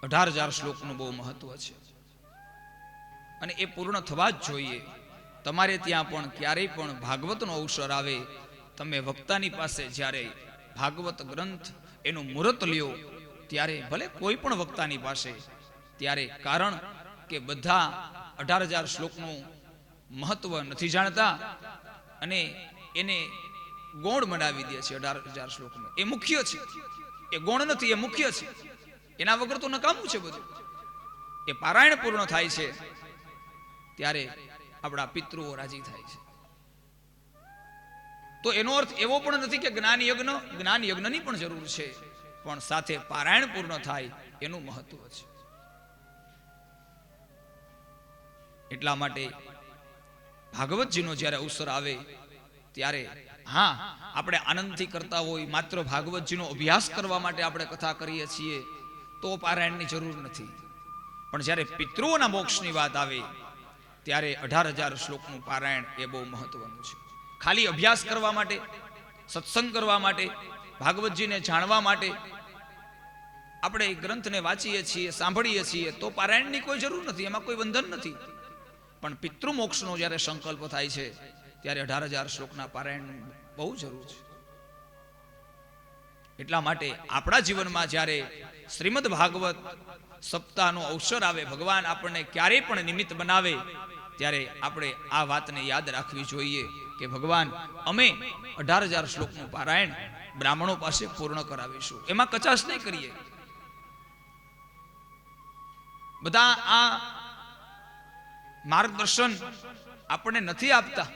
18,000 શ્લોકનું બહુ મહત્વ છે અને એ પૂર્ણ થવા જ જોઈએ. તમારે ત્યાં પણ ક્યારેય પણ ભાગવતનો અવસર આવે, તમે વક્તાની પાસે જ્યારે ભાગવત ગ્રંથ એનું મુહૂર્ત લ્યો ત્યારે, ભલે કોઈ પણ વક્તાની પાસે, ત્યારે, કારણ કે બધા 18,000 શ્લોકનું મહત્વ નથી જાણતા અને એને ગૌણ બનાવી દે છે. 18,000 શ્લોકનું એ મુખ્ય છે, એ ગૌણ નથી, એ મુખ્ય છે. એના વગર તો નકામું છે બધું. એ પારાયણ પૂર્ણ થાય છે ત્યારે આપણા પિતૃઓ રાજી થાય છે. તો એનો અર્થ એવો પણ નથી કે જ્ઞાન યજ્ઞની પણ જરૂર છે, પણ સાથે પારાયણ પૂર્ણ થાય એનું મહત્વ છે. એટલા માટે ભાગવતજીનો જ્યારે અવસર આવે ત્યારે હા, આપણે આનંદથી કરતા હોય, માત્ર ભાગવતજીનો અભ્યાસ કરવા માટે આપણે કથા કરીએ છીએ તો પારાયણની જરૂર નથી. પણ જ્યારે પિતૃઓના મોક્ષની વાત આવે ત્યારે 18,000 શ્લોકનું પારાયણ એ બહુ મહત્વનું છે. ખાલી અભ્યાસ કરવા માટે, સત્સંગ કરવા માટે, ભાગવતજીને જાણવા માટે આપણે ગ્રંથને વાંચીએ છીએ, સાંભળીએ છીએ તો પારાયણની કોઈ જરૂર નથી, એમાં કોઈ બંધન નથી. પણ પિતૃમોક્ષનો જ્યારે સંકલ્પ થાય છે ત્યારે 18,000 શ્લોકના પારાયણની બહુ જરૂર છે. એટલા માટે આપણા જીવનમાં જ્યારે શ્રીમદ ભાગવત સપ્તાહનો અવસર આવે, ભગવાન આપણને ક્યારેય પણ નિમિત્ત બનાવે ત્યારે આપણે આ વાતને યાદ રાખવી જોઈએ કે ભગવાન, અમે 18,000 શ્લોકનું પારાયણ બ્રાહ્મણો પાસે પૂર્ણ કરાવીશું, એમાં કચાશ નહીં કરીએ. બધા આ માર્ગદર્શન આપણને નથી આપતા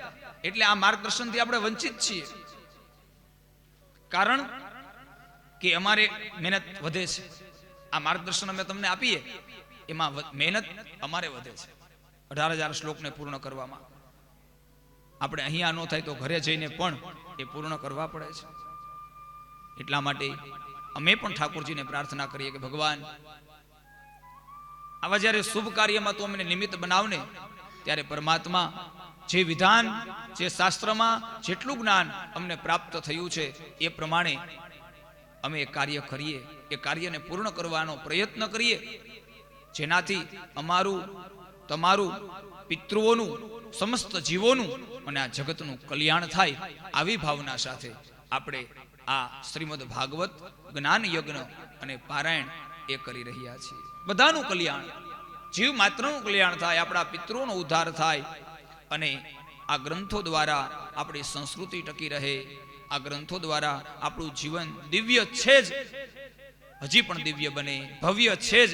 એટલે આ માર્ગદર્શનથી આપણે વંચિત છીએ. કારણ કે અમારે મહેનત વધે છે. આ માર્ગદર્શન અમે તમને આપીએ એમાં મહેનત અમારે વધે છે. 18,000 શ્લોકને પૂર્ણ કરવામાં આપણે અહીંયા ન થાય તો ઘરે જઈને પણ એ પૂર્ણ કરવા પડે છે. એટલા માટે અમે પણ ઠાકોરજીને પ્રાર્થના કરીએ કે ભગવાન, આવા જ્યારે શુભ કાર્યમાં તો અમને નિમિત્ત બનાવને, ત્યારે પરમાત્મા જે વિધાન, જે શાસ્ત્રમાં જેટલું જ્ઞાન અમને પ્રાપ્ત થયું છે એ પ્રમાણે અમે કાર્ય કરીએ, એ કાર્યને પૂર્ણ કરવાનો પ્રયત્ન કરીએ, જેનાથી અમારું, તમારું, પિતૃઓનું, સમસ્ત જીવોનું અને આ જગતનું કલ્યાણ થાય. આવી ભાવના સાથે આપણે આ શ્રીમદ ભાગવત જ્ઞાન યજ્ઞ અને પારાયણ એ કરી રહ્યા છીએ. બધાનું કલ્યાણ, જીવ માત્રનું કલ્યાણ થાય, આપણા પિતૃઓનો ઉદ્ધાર થાય અને આ ગ્રંથો દ્વારા આપણી સંસ્કૃતિ ટકી રહે. આ ગ્રંથો દ્વારા આપણું જીવન દિવ્ય છે જ, હજી પણ દિવ્ય બને, ભવ્ય છે જ,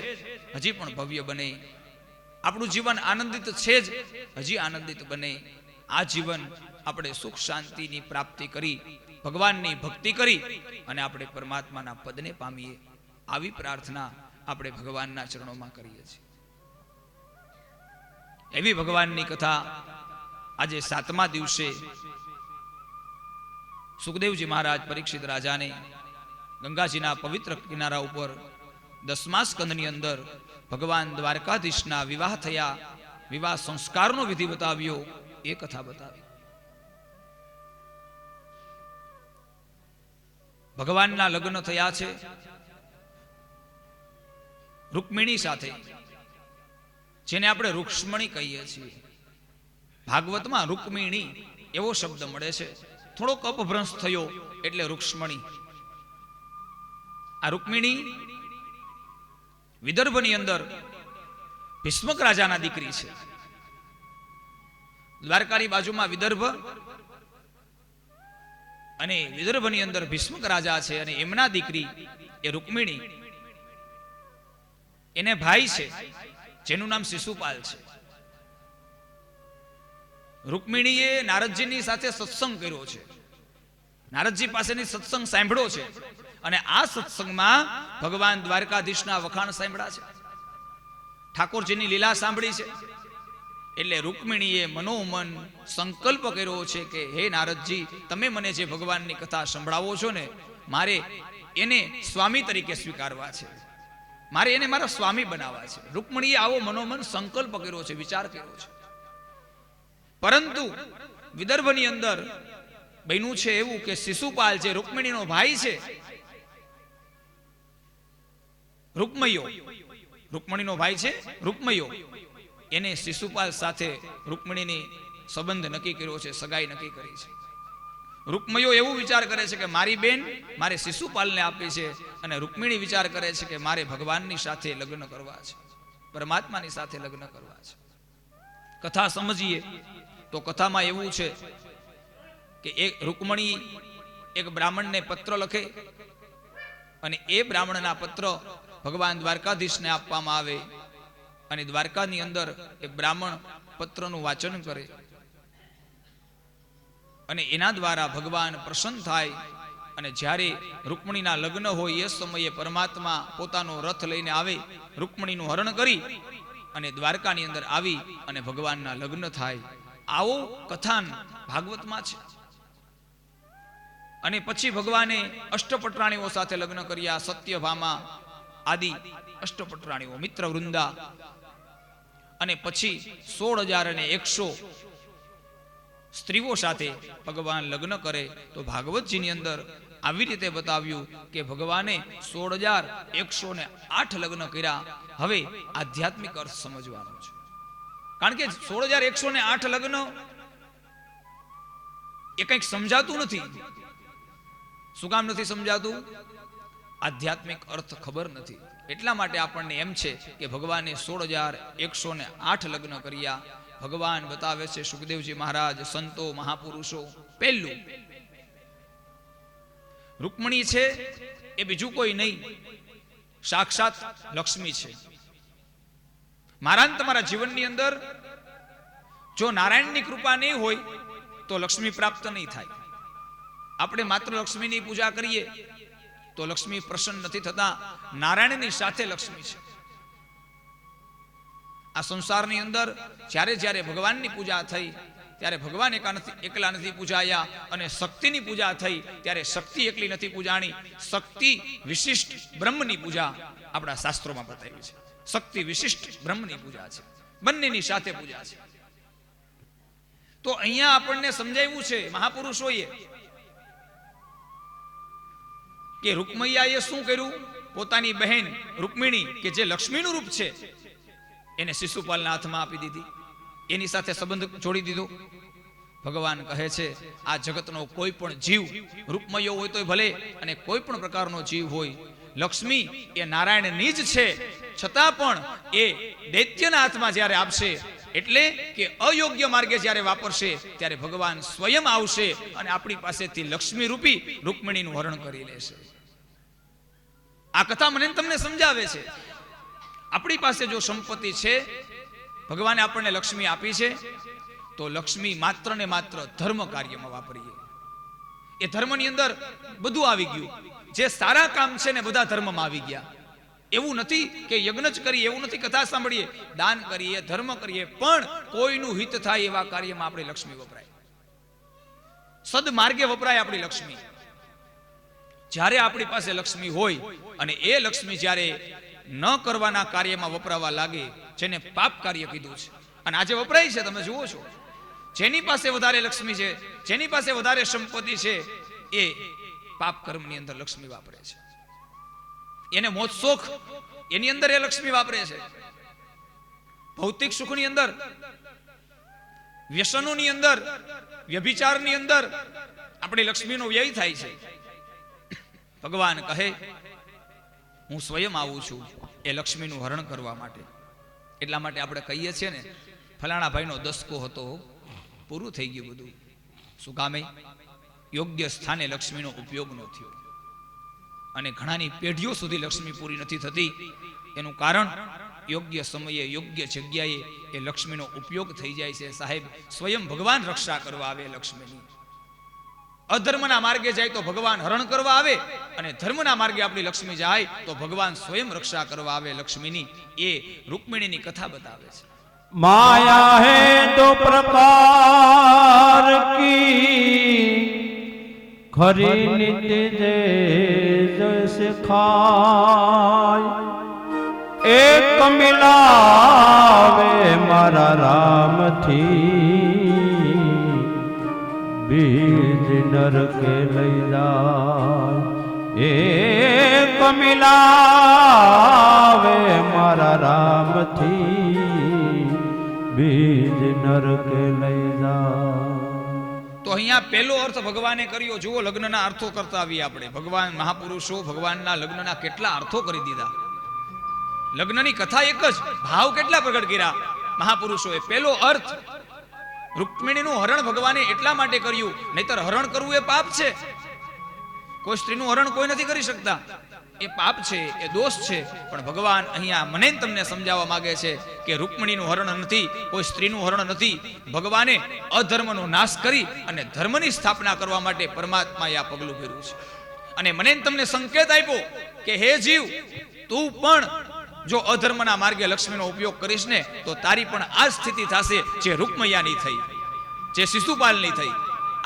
હજી પણ ભવ્ય બને. આપણું જીવન આનંદિત છે જ, હજી આનંદિત બને. આ જીવન આપણે સુખ શાંતિની પ્રાપ્તિ કરી, ભગવાનની ભક્તિ કરી અને આપણે પરમાત્માના પદને પામીએ, આવી પ્રાર્થના આપણે ભગવાનના ચરણોમાં કરીએ છીએ. એવી ભગવાનની કથા આજે 7મા દિવસે સુખદેવજી મહારાજ પરીક્ષિત રાજાને ગંગાજીના પવિત્ર કિનારા ઉપર 10મા સ્કંદની અંદર ભગવાન દ્વારકાધીશના વિવાહ થયા, વિવાહ સંસ્કારનો વિધિ બતાવ્યો, એ કથા બતાવી. ભગવાનના લગ્ન થયા છે રૂકમિણી સાથે, જેને આપણે રૂક્ષ્મણી કહીએ છીએ. ભાગવતમાં રૂકમિણી એવો શબ્દ મળે છે, થોડોક અપભ્રંશ થયો એટલે રૂક્ષ્મણી. આ રૂકમિણી વિદર્ભની અંદર ભીષ્મક રાજાના દીકરી છે. દ્વારકાની બાજુમાં વિદર્ભ અને વિદર્ભની અંદર ભીષ્મક રાજા છે અને એમના દીકરી એ રૂકમિણી, એને ભાઈ છે જેનું નામ શિશુપાલ છે. રૂકમિણીએ નારદજીની સાથે સત્સંગ કર્યો છે, નારદજી પાસેની સત્સંગ સાંભળ્યો છે અને આ સત્સંગમાં ભગવાન દ્વારકાધીશના વખાણ સાંભળ્યા છે, ઠાકોરજીની લીલા સાંભળી છે. એટલે રૂકમિણીએ મનોમન સંકલ્પ કર્યો છે કે હે નારદજી, તમે મને જે ભગવાનની કથા સંભળાવો છો ને, મારે એને સ્વામી તરીકે સ્વીકારવા છે, મારે એને મારા સ્વામી બનાવવા છે. રૂકમિણીએ આવો મનોમન સંકલ્પ કર્યો છે, વિચાર કર્યો છે. પરંતુ વિદર્ભની અંદર બન્યું છે એવું કે શિશુપાલ જે રૂકમિણીનો ભાઈ છે, રૂકમયો, રૂકમિણીનો ભાઈ છે રૂકમયો, એને શિશુપાલ સાથે રૂકમિણીની સંબંધ નક્કી કર્યો છે, સગાઈ નક્કી કરી છે. રૂકમયો એવું વિચાર કરે છે કે મારી બેન મારે શિશુપાલને આપી છે અને રૂકમિણી વિચાર કરે છે કે મારે ભગવાનની સાથે લગ્ન કરવા છે, પરમાત્માની સાથે લગ્ન કરવા છે. કથા સમજીએ તો કથામાં એવું છે કે એક રૂકમણી એક બ્રાહ્મણને પત્ર લખે અને એ બ્રાહ્મણના પત્ર ભગવાન દ્વારકાધીશને આપવામાં આવે અને દ્વારકાની અંદર એ બ્રાહ્મણ પત્રનું વાંચન કરે અને એના દ્વારા ભગવાન પ્રસન્ન થાય. અને જ્યારે રૂકમણીના લગ્ન હોય એ સમયે પરમાત્મા પોતાનો રથ લઈને આવે, રૂકમણીનું હરણ કરી અને દ્વારકાની અંદર આવી અને ભગવાનના લગ્ન થાય. આવો કથાન ભાગવતમાં છે. અને પછી ભગવાને અષ્ટપટરાણીઓ સાથે લગ્ન કર્યા. સત્યભામા આદિ અષ્ટપટરાણીઓ, મિત્ર વૃંદા. અને પછી 16,100 સ્ત્રીઓ સાથે ભગવાન લગ્ન કરે. તો ભાગવતજીની અંદર આવી રીતે બતાવ્યું કે ભગવાને 16,108 લગ્ન કર્યા. હવે આધ્યાત્મિક અર્થ સમજવાનો છે. કારણ કે 16,108 લગ્ન એ કંઈક સમજાતું નથી. શું કામ નથી સમજાતું? આધ્યાત્મિક અર્થ ખબર નથી. એટલા માટે આપણને એમ છે કે ભગવાને 16,108 લગ્ન કર્યા. ભગવાન બતાવે છે સુખદેવજી મહારાજ, સંતો, મહાપુરુષો. પહેલું રૂકમણી છે એ બીજું કોઈ નહીં, સાક્ષાત લક્ષ્મી છે. મારા તમારા જીવનની અંદર જો નારાયણની કૃપા નહીં હોય તો લક્ષ્મી પ્રાપ્ત નહીં થાય. આપણે માત્ર લક્ષ્મીની પૂજા કરીએ તો લક્ષ્મી પ્રસન્ન નથી થતા. નારાયણની સાથે લક્ષ્મી છે. આ સંસારની અંદર જ્યારે જ્યારે ભગવાનની પૂજા થઈ ત્યારે ભગવાન એકલા નથી પૂજાયા. અને શક્તિની પૂજા થઈ ત્યારે શક્તિ એકલી નથી પૂજાણી. શક્તિ વિશિષ્ટ બ્રહ્મની પૂજા આપણા શાસ્ત્રોમાં બતાવી છે. શક્તિ વિશિષ્ટ બ્રહ્મની પૂજા છે, બંનેની સાથે પૂજા છે. તો અહીંયા આપણને સમજાવ્યું છે મહાપુરુષોએ કે રૂકમૈયાએ શું કર્યું? પોતાની બહેન રૂકમિણી કે જે લક્ષ્મીનું રૂપ છે એને શિશુપાલના હાથમાં આપી દીધી, એની સાથે સંબંધ જોડી દીધો. ભગવાન કહે છે આ જગતનો કોઈ પણ જીવ રૂપમયો હોય તોય ભલે, અને કોઈ પણ પ્રકારનો જીવ હોય, લક્ષ્મી એ નારાયણની જ છે. છતાં પણ એ દૈત્યના હાથમાં જ્યારે આપશે, એટલે કે અયોગ્ય માર્ગે જ્યારે વાપરશે, ત્યારે ભગવાન સ્વયં આવશે અને આપણી પાસેથી લક્ષ્મી રૂપી રૂકમિણીનું હરણ કરી લેશે. આ કથા મને તમને સમજાવે છે આપણી પાસે જો સંપત્તિ છે, ભગવાને આપણને લક્ષ્મી આપી છે, તો લક્ષ્મી માત્ર ને માત્ર ધર્મ કાર્યમાં વાપરીએ. એ ધર્મની અંદર બધું આવી ગયું. જે સારા કામ છે ને બધા ધર્મમાં આવી ગયા. એવું નથી કે યજ્ઞ જ કરીએ, એવું નથી કથા સાંભળીએ, દાન કરીએ, ધર્મ કરીએ, પણ કોઈનું હિત થાય એવા કાર્યમાં આપણી લક્ષ્મી વપરાય. સદમાર્ગે વપરાય આપણી લક્ષ્મી. જ્યારે આપણી પાસે લક્ષ્મી હોય અને એ લક્ષ્મી જ્યારે ન કરવાના કાર્યમાં વપરાવા લાગે, જેને પાપ કાર્ય કીધું છે, અને આજે વપરાય છે, તમે જુઓ છો, જેની પાસે વધારે લક્ષ્મી છે, જેની પાસે વધારે સંપત્તિ છે, એ પાપ કર્મની અંદર લક્ષ્મી વાપરે છે. એને મોજ શોખ એની અંદર એ લક્ષ્મી વાપરે છે. ભૌતિક સુખની અંદર, વ્યસનોની અંદર, વ્યભિચારની અંદર આપણી લક્ષ્મીનો વ્યય થાય છે. ભગવાન કહે હું સ્વયં આવું છું એ લક્ષ્મીનું હરણ કરવા માટે. એટલા માટે આપણે કહીએ છીએ ને, ફલાણા ભાઈનો દસકો હતો, પૂરું થઈ ગયું બધું. શું કામે? યોગ્ય સ્થાને લક્ષ્મીનો ઉપયોગ ન થયો. અને ઘણાની પેઢીઓ સુધી લક્ષ્મી પૂરી નથી થતી. એનું કારણ યોગ્ય સમયે યોગ્ય જગ્યાએ એ લક્ષ્મીનો ઉપયોગ થઈ જાય છે. સાહેબ, સ્વયં ભગવાન રક્ષા કરવા આવે લક્ષ્મીની. અધર્મના માર્ગે જાય તો ભગવાન હરણ કરવા આવે, અને ધર્મના માર્ગે આપણી લક્ષ્મી જાય તો ભગવાન સ્વયં રક્ષા કરવા આવે લક્ષ્મીની. એ રૂકમિણીની કથા બતાવે છે. माया है दो प्रकार की, खरी नित्य जैसे खाय, एक मिलावे मारा राम थी, बीज नरके लई जाय. एक मिलावे मारा राम थी, बीज नरके लई जाय. તો અહીંયા પહેલો અર્થ ભગવાને કર્યો. જુઓ, લગ્નના અર્થો કરતા આવીએ આપણે. ભગવાન મહાપુરુષો ભગવાનના લગ્નના કેટલા અર્થો કરી દીધા. લગ્નની કથા એક જ, ભાવ કેટલા પ્રગટ કર્યા મહાપુરુષોએ. પહેલો અર્થ, રૂકમિણીનું હરણ ભગવાને એટલા માટે કર્યું, નહીતર હરણ કરવું એ પાપ છે. કોઈ સ્ત્રીનું હરણ કોઈ નથી કરી શકતા. એ પાપ છે, એ દોષ છે. પણ ભગવાન અહીંયા મને તમને સમજાવવા માંગે છે કે રૂકમણીનું હરણ નથી, કોઈ સ્ત્રીનું હરણ નથી. ભગવાને અધર્મનો નાશ કરી અને ધર્મની સ્થાપના કરવા માટે પરમાત્માએ આ પગલું ભર્યું છે. અને મને તમને સંકેત આપ્યો કે હે જીવ, તું પણ જો અધર્મના માર્ગે લક્ષ્મીનો ઉપયોગ કરીશ ને તો તારી પણ આ સ્થિતિ થશે જે રૂકમૈયાની થઈ, જે શિશુપાલની થઈ.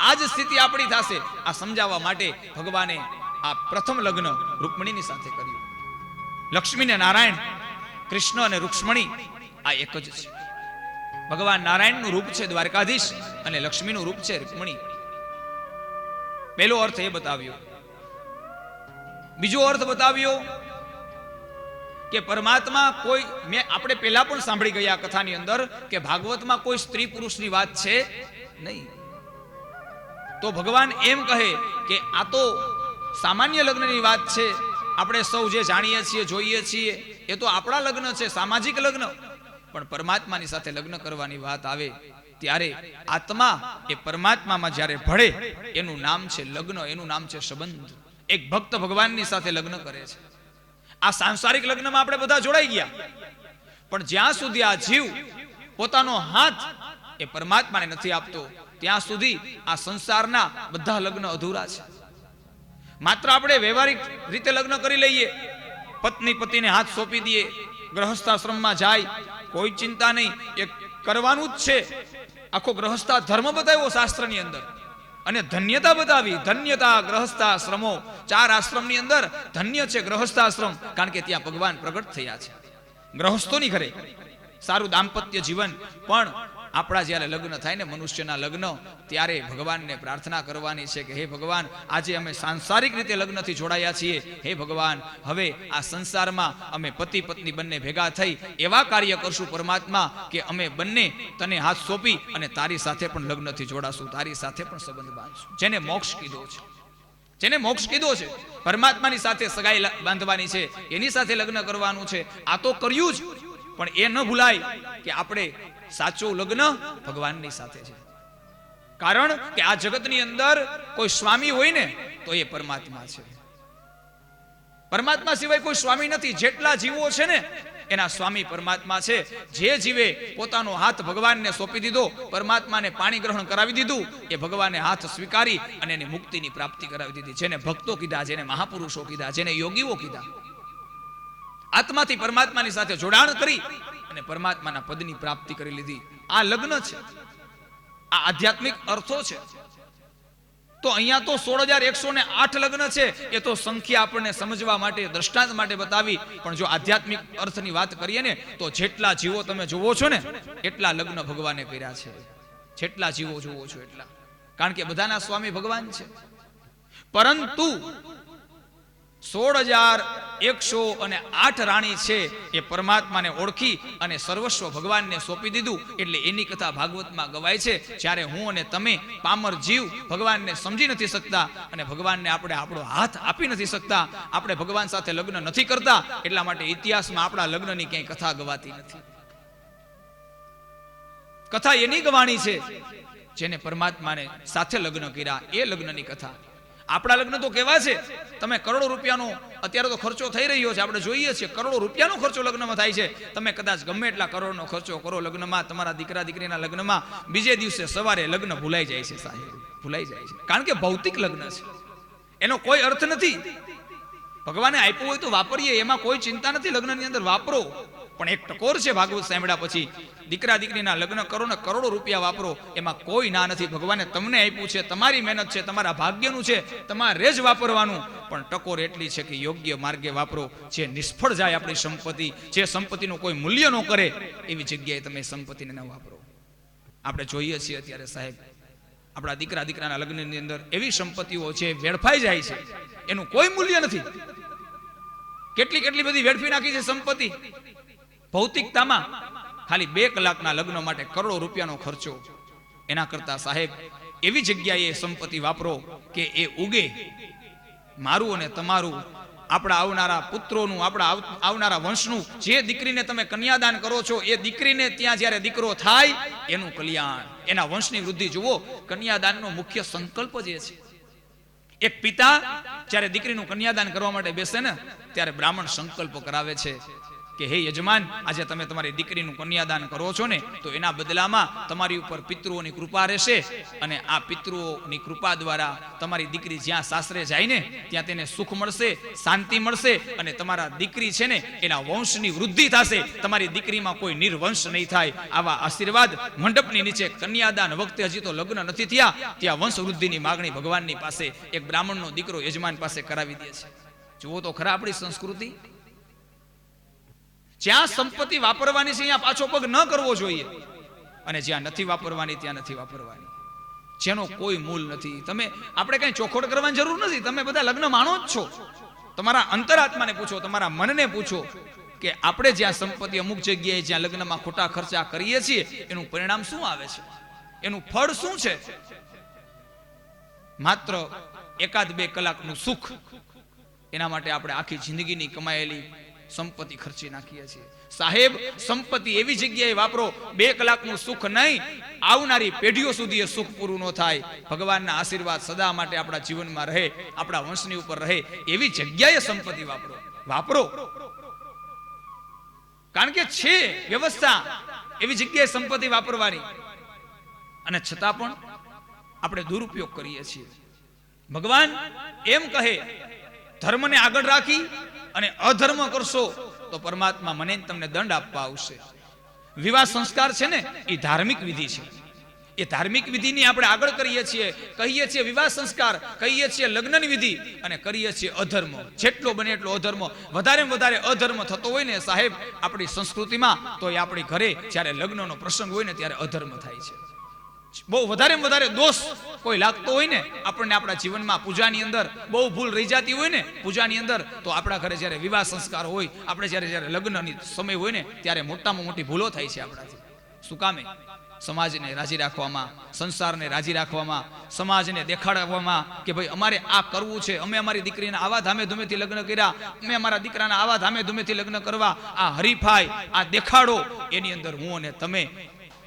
આ જ સ્થિતિ આપણી થશે. આ સમજાવવા માટે ભગવાને આ પ્રથમ લગ્ન રૂકમણીની સાથે કર્યું. લક્ષ્મી ને નારાયણ, કૃષ્ણ અને રૂક્ષ્મણી આ એક જ છે. ભગવાન નારાયણનું રૂપ છે દ્વારકાધીશ અને લક્ષ્મીનું રૂપ છે રૂકમણી. પહેલો અર્થ એ બતાવ્યો. બીજો અર્થ બતાવ્યો કે પરમાત્મા કોઈ, આપણે પહેલા પણ સાંભળી ગયા કથાની અંદર કે ભાગવતમાં કોઈ સ્ત્રી પુરુષની વાત છે નહીં. તો ભગવાન એમ કહે કે આ તો સામાન્ય લગ્નની વાત છે. આપણે સૌ જે જાણીએ છીએ, જોઈએ છીએ, એ તો આપણા લગ્ન છે, સામાજિક લગ્ન. પણ પરમાત્માની સાથે લગ્ન કરવાની વાત આવે ત્યારે આત્મા એ પરમાત્મામાં જ્યારે ભળે એનું નામ છે લગ્ન, એનું નામ છે સંબંધ. એક ભક્ત ભગવાનની સાથે લગ્ન કરે છે. આ સાંસારિક લગ્નમાં આપણે બધા જોડાઈ ગયા, પણ જ્યાં સુધી આ જીવ પોતાનો હાથ એ પરમાત્માને નથી આપતો ત્યાં સુધી આ સંસારના બધા લગ્ન અધૂરા છે. માત્ર આપણે વ્યવહારિક રીતે લગ્ન કરી લઈએ, પત્ની પતિને હાથ સોંપી દઈએ, ગ્રહસ્થાશ્રમમાં જાય, કોઈ ચિંતા નહીં, એ કરવાનું જ છે. આખો ગ્રહસ્થા ધર્મ બતાવ્યો શાસ્ત્રની અંદર અને ધન્યતા બતાવી. ધન્યતા ગ્રહસ્થાશ્રમો, 4 આશ્રમની અંદર ધન્ય છે ગ્રહસ્થાશ્રમ, કારણ કે ત્યાં ભગવાન પ્રગટ થયા છે. ગ્રહસ્થોની ઘરે સારું દાંપત્ય જીવન. પણ આપણા જ્યારે લગ્ન થાય ને મનુષ્યના લગ્ન, ત્યારે ભગવાનને પ્રાર્થના કરવાની છે કે હે ભગવાન, આજે અમે સાંસારિક રીતે લગ્નથી જોડાયા છીએ. હે ભગવાન, હવે આ સંસારમાં અમે પતિ પત્ની બંને ભેગા થઈ એવા કાર્ય કરશું પરમાત્મા કે અમે બંને તને હાથ સોંપી અને તારી સાથે પણ લગ્નથી જોડાશું, તારી સાથે પણ સંબંધ બાંધશું. જેને મોક્ષ કીધો છે, જેને મોક્ષ કીધો છે, પરમાત્માની સાથે સગાઈ બાંધવાની છે, એની સાથે લગ્ન કરવાનું છે. આ તો કર્યું જ, પણ એ ન ભૂલાય કે આપણે સાચું લગ્ન ભગવાનની સાથે છે. કારણ કે આ જગતની અંદર કોઈ સ્વામી હોય ને તો એ પરમાત્મા છે. પરમાત્મા સિવાય કોઈ સ્વામી નથી. જેટલા જીવો છે ને એના સ્વામી પરમાત્મા છે. જે જીવે પોતાનો હાથ ભગવાનને સોંપી દીધો, પરમાત્માને પાણી ગ્રહણ કરાવી દીધું, એ ભગવાને હાથ સ્વીકારી અને એને મુક્તિની પ્રાપ્તિ કરાવી દીધી. જેને ભક્તો કીધા, જેને મહાપુરુષો કીધા, જેને યોગીઓ કીધા, આત્માથી પરમાત્માની સાથે જોડાણ કરી અને પરમાત્માના પદની પ્રાપ્તિ કરી લીધી. આ લગ્ન છે, આ આધ્યાત્મિક અર્થો છે. તો અહીંયા તો 16,108 લગ્ન છે. એ તો સંખ્યા આપણને સમજવા માટે, દ્રષ્ટાંત માટે બતાવી. પણ જો આધ્યાત્મિક અર્થની વાત કરીએ ને તો જેટલા જીવો તમે જોવો છો ને એટલા લગ્ન ભગવાને કર્યા છે. જેટલા જીવો જોવો છો એટલા, કારણ કે બધાના સ્વામી ભગવાન છે. પરંતુ 16,108 રાણી છે એ પરમાત્માને ઓળખી અને સર્વસ્વ ભગવાનને સોંપી દીધું. એટલે એની કથા ભાગવતમાં ગવાય છે. જ્યારે હું અને તમે પામર જીવ ભગવાનને સમજી નથી શકતા અને ભગવાનને આપણે આપણો હાથ આપી નથી શકતા, આપણે ભગવાન સાથે લગ્ન નથી કરતા, એટલા માટે ઇતિહાસમાં આપણા લગ્નની ક્યાંય કથા ગવાતી નથી. કથા એની ગવાણી છે જેને પરમાત્માને સાથે લગ્ન કર્યા, એ લગ્નની કથા. આપણા લગ્ન તો કેવા છે, તમે કરોડો રૂપિયાનો અત્યારે તો ખર્ચો થઈ રહ્યો છે, આપણે જોઈએ છીએ કરોડો રૂપિયાનો ખર્ચો લગ્નમાં થાય છે. તમે કદાચ ગમે એટલા કરોડનો ખર્ચો કરો લગ્નમાં, તમારા દીકરા દીકરીના લગ્નમાં બીજે દિવસે સવારે લગ્ન ભૂલાઈ જાય છે સાહેબ, ભૂલાઈ જાય છે. કારણ કે ભૌતિક લગ્ન છે, એનો કોઈ અર્થ નથી. ભગવાને આપ્યું હોય તો વાપરીએ, એમાં કોઈ ચિંતા નથી. લગ્નની અંદર વાપરો, પણ એક ટકોર છે ભાગવત સાંભળ્યા પછી, દીકરા દીકરીના લગ્ન કરો ને કરોડો રૂપિયા વાપરો, એમાં કોઈ ના નથી. ભગવાને તમને આપ્યું છે, તમારી મહેનત છે, તમારા ભાગ્યનું છે, તમારે જ વાપરવાનું. પણ ટકોર એટલી છે કે યોગ્ય માર્ગે વાપરો. જે નિષ્ફળ જાય આપણી સંપત્તિ, જે સંપત્તિનું કોઈ મૂલ્ય ન કરે, એવી જગ્યાએ તમે સંપત્તિને ન વાપરો. આપણે જોઈએ છીએ અત્યારે સાહેબ, આપણા દીકરા દીકરાના લગ્નની અંદર એવી સંપત્તિઓ છે વેડફાઈ જાય છે, એનું કોઈ મૂલ્ય નથી. કેટલી કેટલી બધી વેડફી નાખી છે સંપત્તિ ભૌતિકતામાં. ખાલી 2 કલાકના લગ્ન માટે કરોડો રૂપિયાનો ખર્ચો. એના કરતા સાહેબ એવી જગ્યાએ સંપત્તિ વાપરો કે એ ઉગે. મારું અને તમારું, આપણા આવનારા પુત્રોનું, આપણા આવનારા વંશનું, જે દીકરીને તમે કન્યાદાન કરો છો એ દીકરીને ત્યાં જ્યારે દીકરો થાય એનું કલ્યાણ, એના વંશની વૃદ્ધિ જુઓ. કન્યાદાનનો મુખ્ય સંકલ્પ જે છે એક પિતા જ્યારે દીકરીનું કન્યાદાન કરવા માટે બેસે ને ત્યારે બ્રાહ્મણ સંકલ્પ કરાવે છે કે હે યજમાન, આજે તમે તમારી દીકરીનું કન્યાદાન કરો છો ને, તો એના બદલામાં તમારી ઉપર પિતૃઓની કૃપા રહેશે, અને આ પિતૃઓની કૃપા દ્વારા તમારી દીકરી જ્યાં સાસરે જાય ને ત્યાં તેને સુખ મળશે, શાંતિ મળશે, અને તમારા દીકરી છે ને એના વંશની વૃદ્ધિ થશે, તમારી દીકરીમાં કોઈ નિર્વંશ નહીં થાય. આવા આશીર્વાદ મંડપની નીચે કન્યાદાન વખતે, હજી તો લગ્ન નથી થયા, ત્યાં વંશ વૃદ્ધિની માગણી ભગવાનની પાસે એક બ્રાહ્મણનો દીકરો યજમાન પાસે કરાવી દે છે. જુઓ તો ખરા આપણી સંસ્કૃતિ. જ્યાં સંપત્તિ વાપરવાની છે ત્યાં પાછો પગ ન કરવો જોઈએ, અને જ્યાં નથી વાપરવાની ત્યાં નથી વાપરવાની, જેનો કોઈ મૂલ નથી. આપણે કઈ ચોખવટ કરવાની જરૂર નથી. તમે બધા લગ્ન માણો જ છો. તમારા અંતરાત્માને પૂછો, તમારા મનને પૂછો કે આપણે જ્યાં સંપત્તિ અમુક જગ્યાએ જ્યાં લગ્નમાં ખોટા ખર્ચા કરીએ છીએ એનું પરિણામ શું આવે છે, એનું ફળ શું છે? માત્ર 1-2 કલાકનું સુખ, એના માટે આપણે આખી જિંદગીની કમાયેલી સંપત્તિ ખર્ચી નાખીએ છીએ. સાહેબ, સંપત્તિ એવી જગ્યાએ વાપરો, 2 કલાકનું સુખ નહીં, આવનારી પેઢીઓ સુધી એ સુખ પૂરું ન થાય. ભગવાનના આશીર્વાદ સદા માટે આપણા જીવનમાં રહે, આપણા વંશની ઉપર રહે, એવી જગ્યાએ સંપત્તિ વાપરો. કારણ કે છે વ્યવસ્થા એવી જગ્યાએ સંપત્તિ વાપરવાની, અને છતાં પણ આપણે દુરુપયોગ કરીએ છીએ. ભગવાન એમ કહે, ધર્મને આગળ રાખી અને અધર્મ કરશો તો પરમાત્મા મને તમને દંડ આપવા આવશે. વિવાહ સંસ્કાર છે ને એ ધાર્મિક વિધિ છે. એ ધાર્મિક વિધિની આપણે આગળ કરીએ છીએ, કહીએ છીએ વિવાહ સંસ્કાર, કહીએ છીએ લગ્નની વિધિ, અને કરીએ છીએ અધર્મ. જેટલો બને એટલો અધર્મ, વધારે અધર્મ થતો હોય ને સાહેબ આપણી સંસ્કૃતિમાં, તો એ આપણી ઘરે જ્યારે લગ્નનો પ્રસંગ હોય ને ત્યારે અધર્મ થાય છે. બહુ વધારે દોષ કોઈ લાગતો હોય ને આપણને આપણા જીવનમાં, પૂજાની અંદર બહુ ભૂલ રહી જતી હોય ને પૂજાની અંદર, તો આપણા ઘરે જ્યારે વિવાહ સંસ્કાર હોય, આપણે જ્યારે લગ્નની સમય હોય ને ત્યારે મોટામાં મોટી ભૂલો થાય છે આપણાથી. શું કામે? સમાજને રાજી રાખવામાં, સંસારને રાજી રાખવામાં, સમાજને દેખાડવામાં કે ભાઈ અમારે આ કરવું છે, અમે અમારી દીકરીને આવા ધામે ધૂમેથી લગ્ન કર્યા, અમે અમારા દીકરાના આવા ધામે ધૂમેથી લગ્ન કરવા, આ હરીફાઈ, આ દેખાડો, એની અંદર હું અને તમે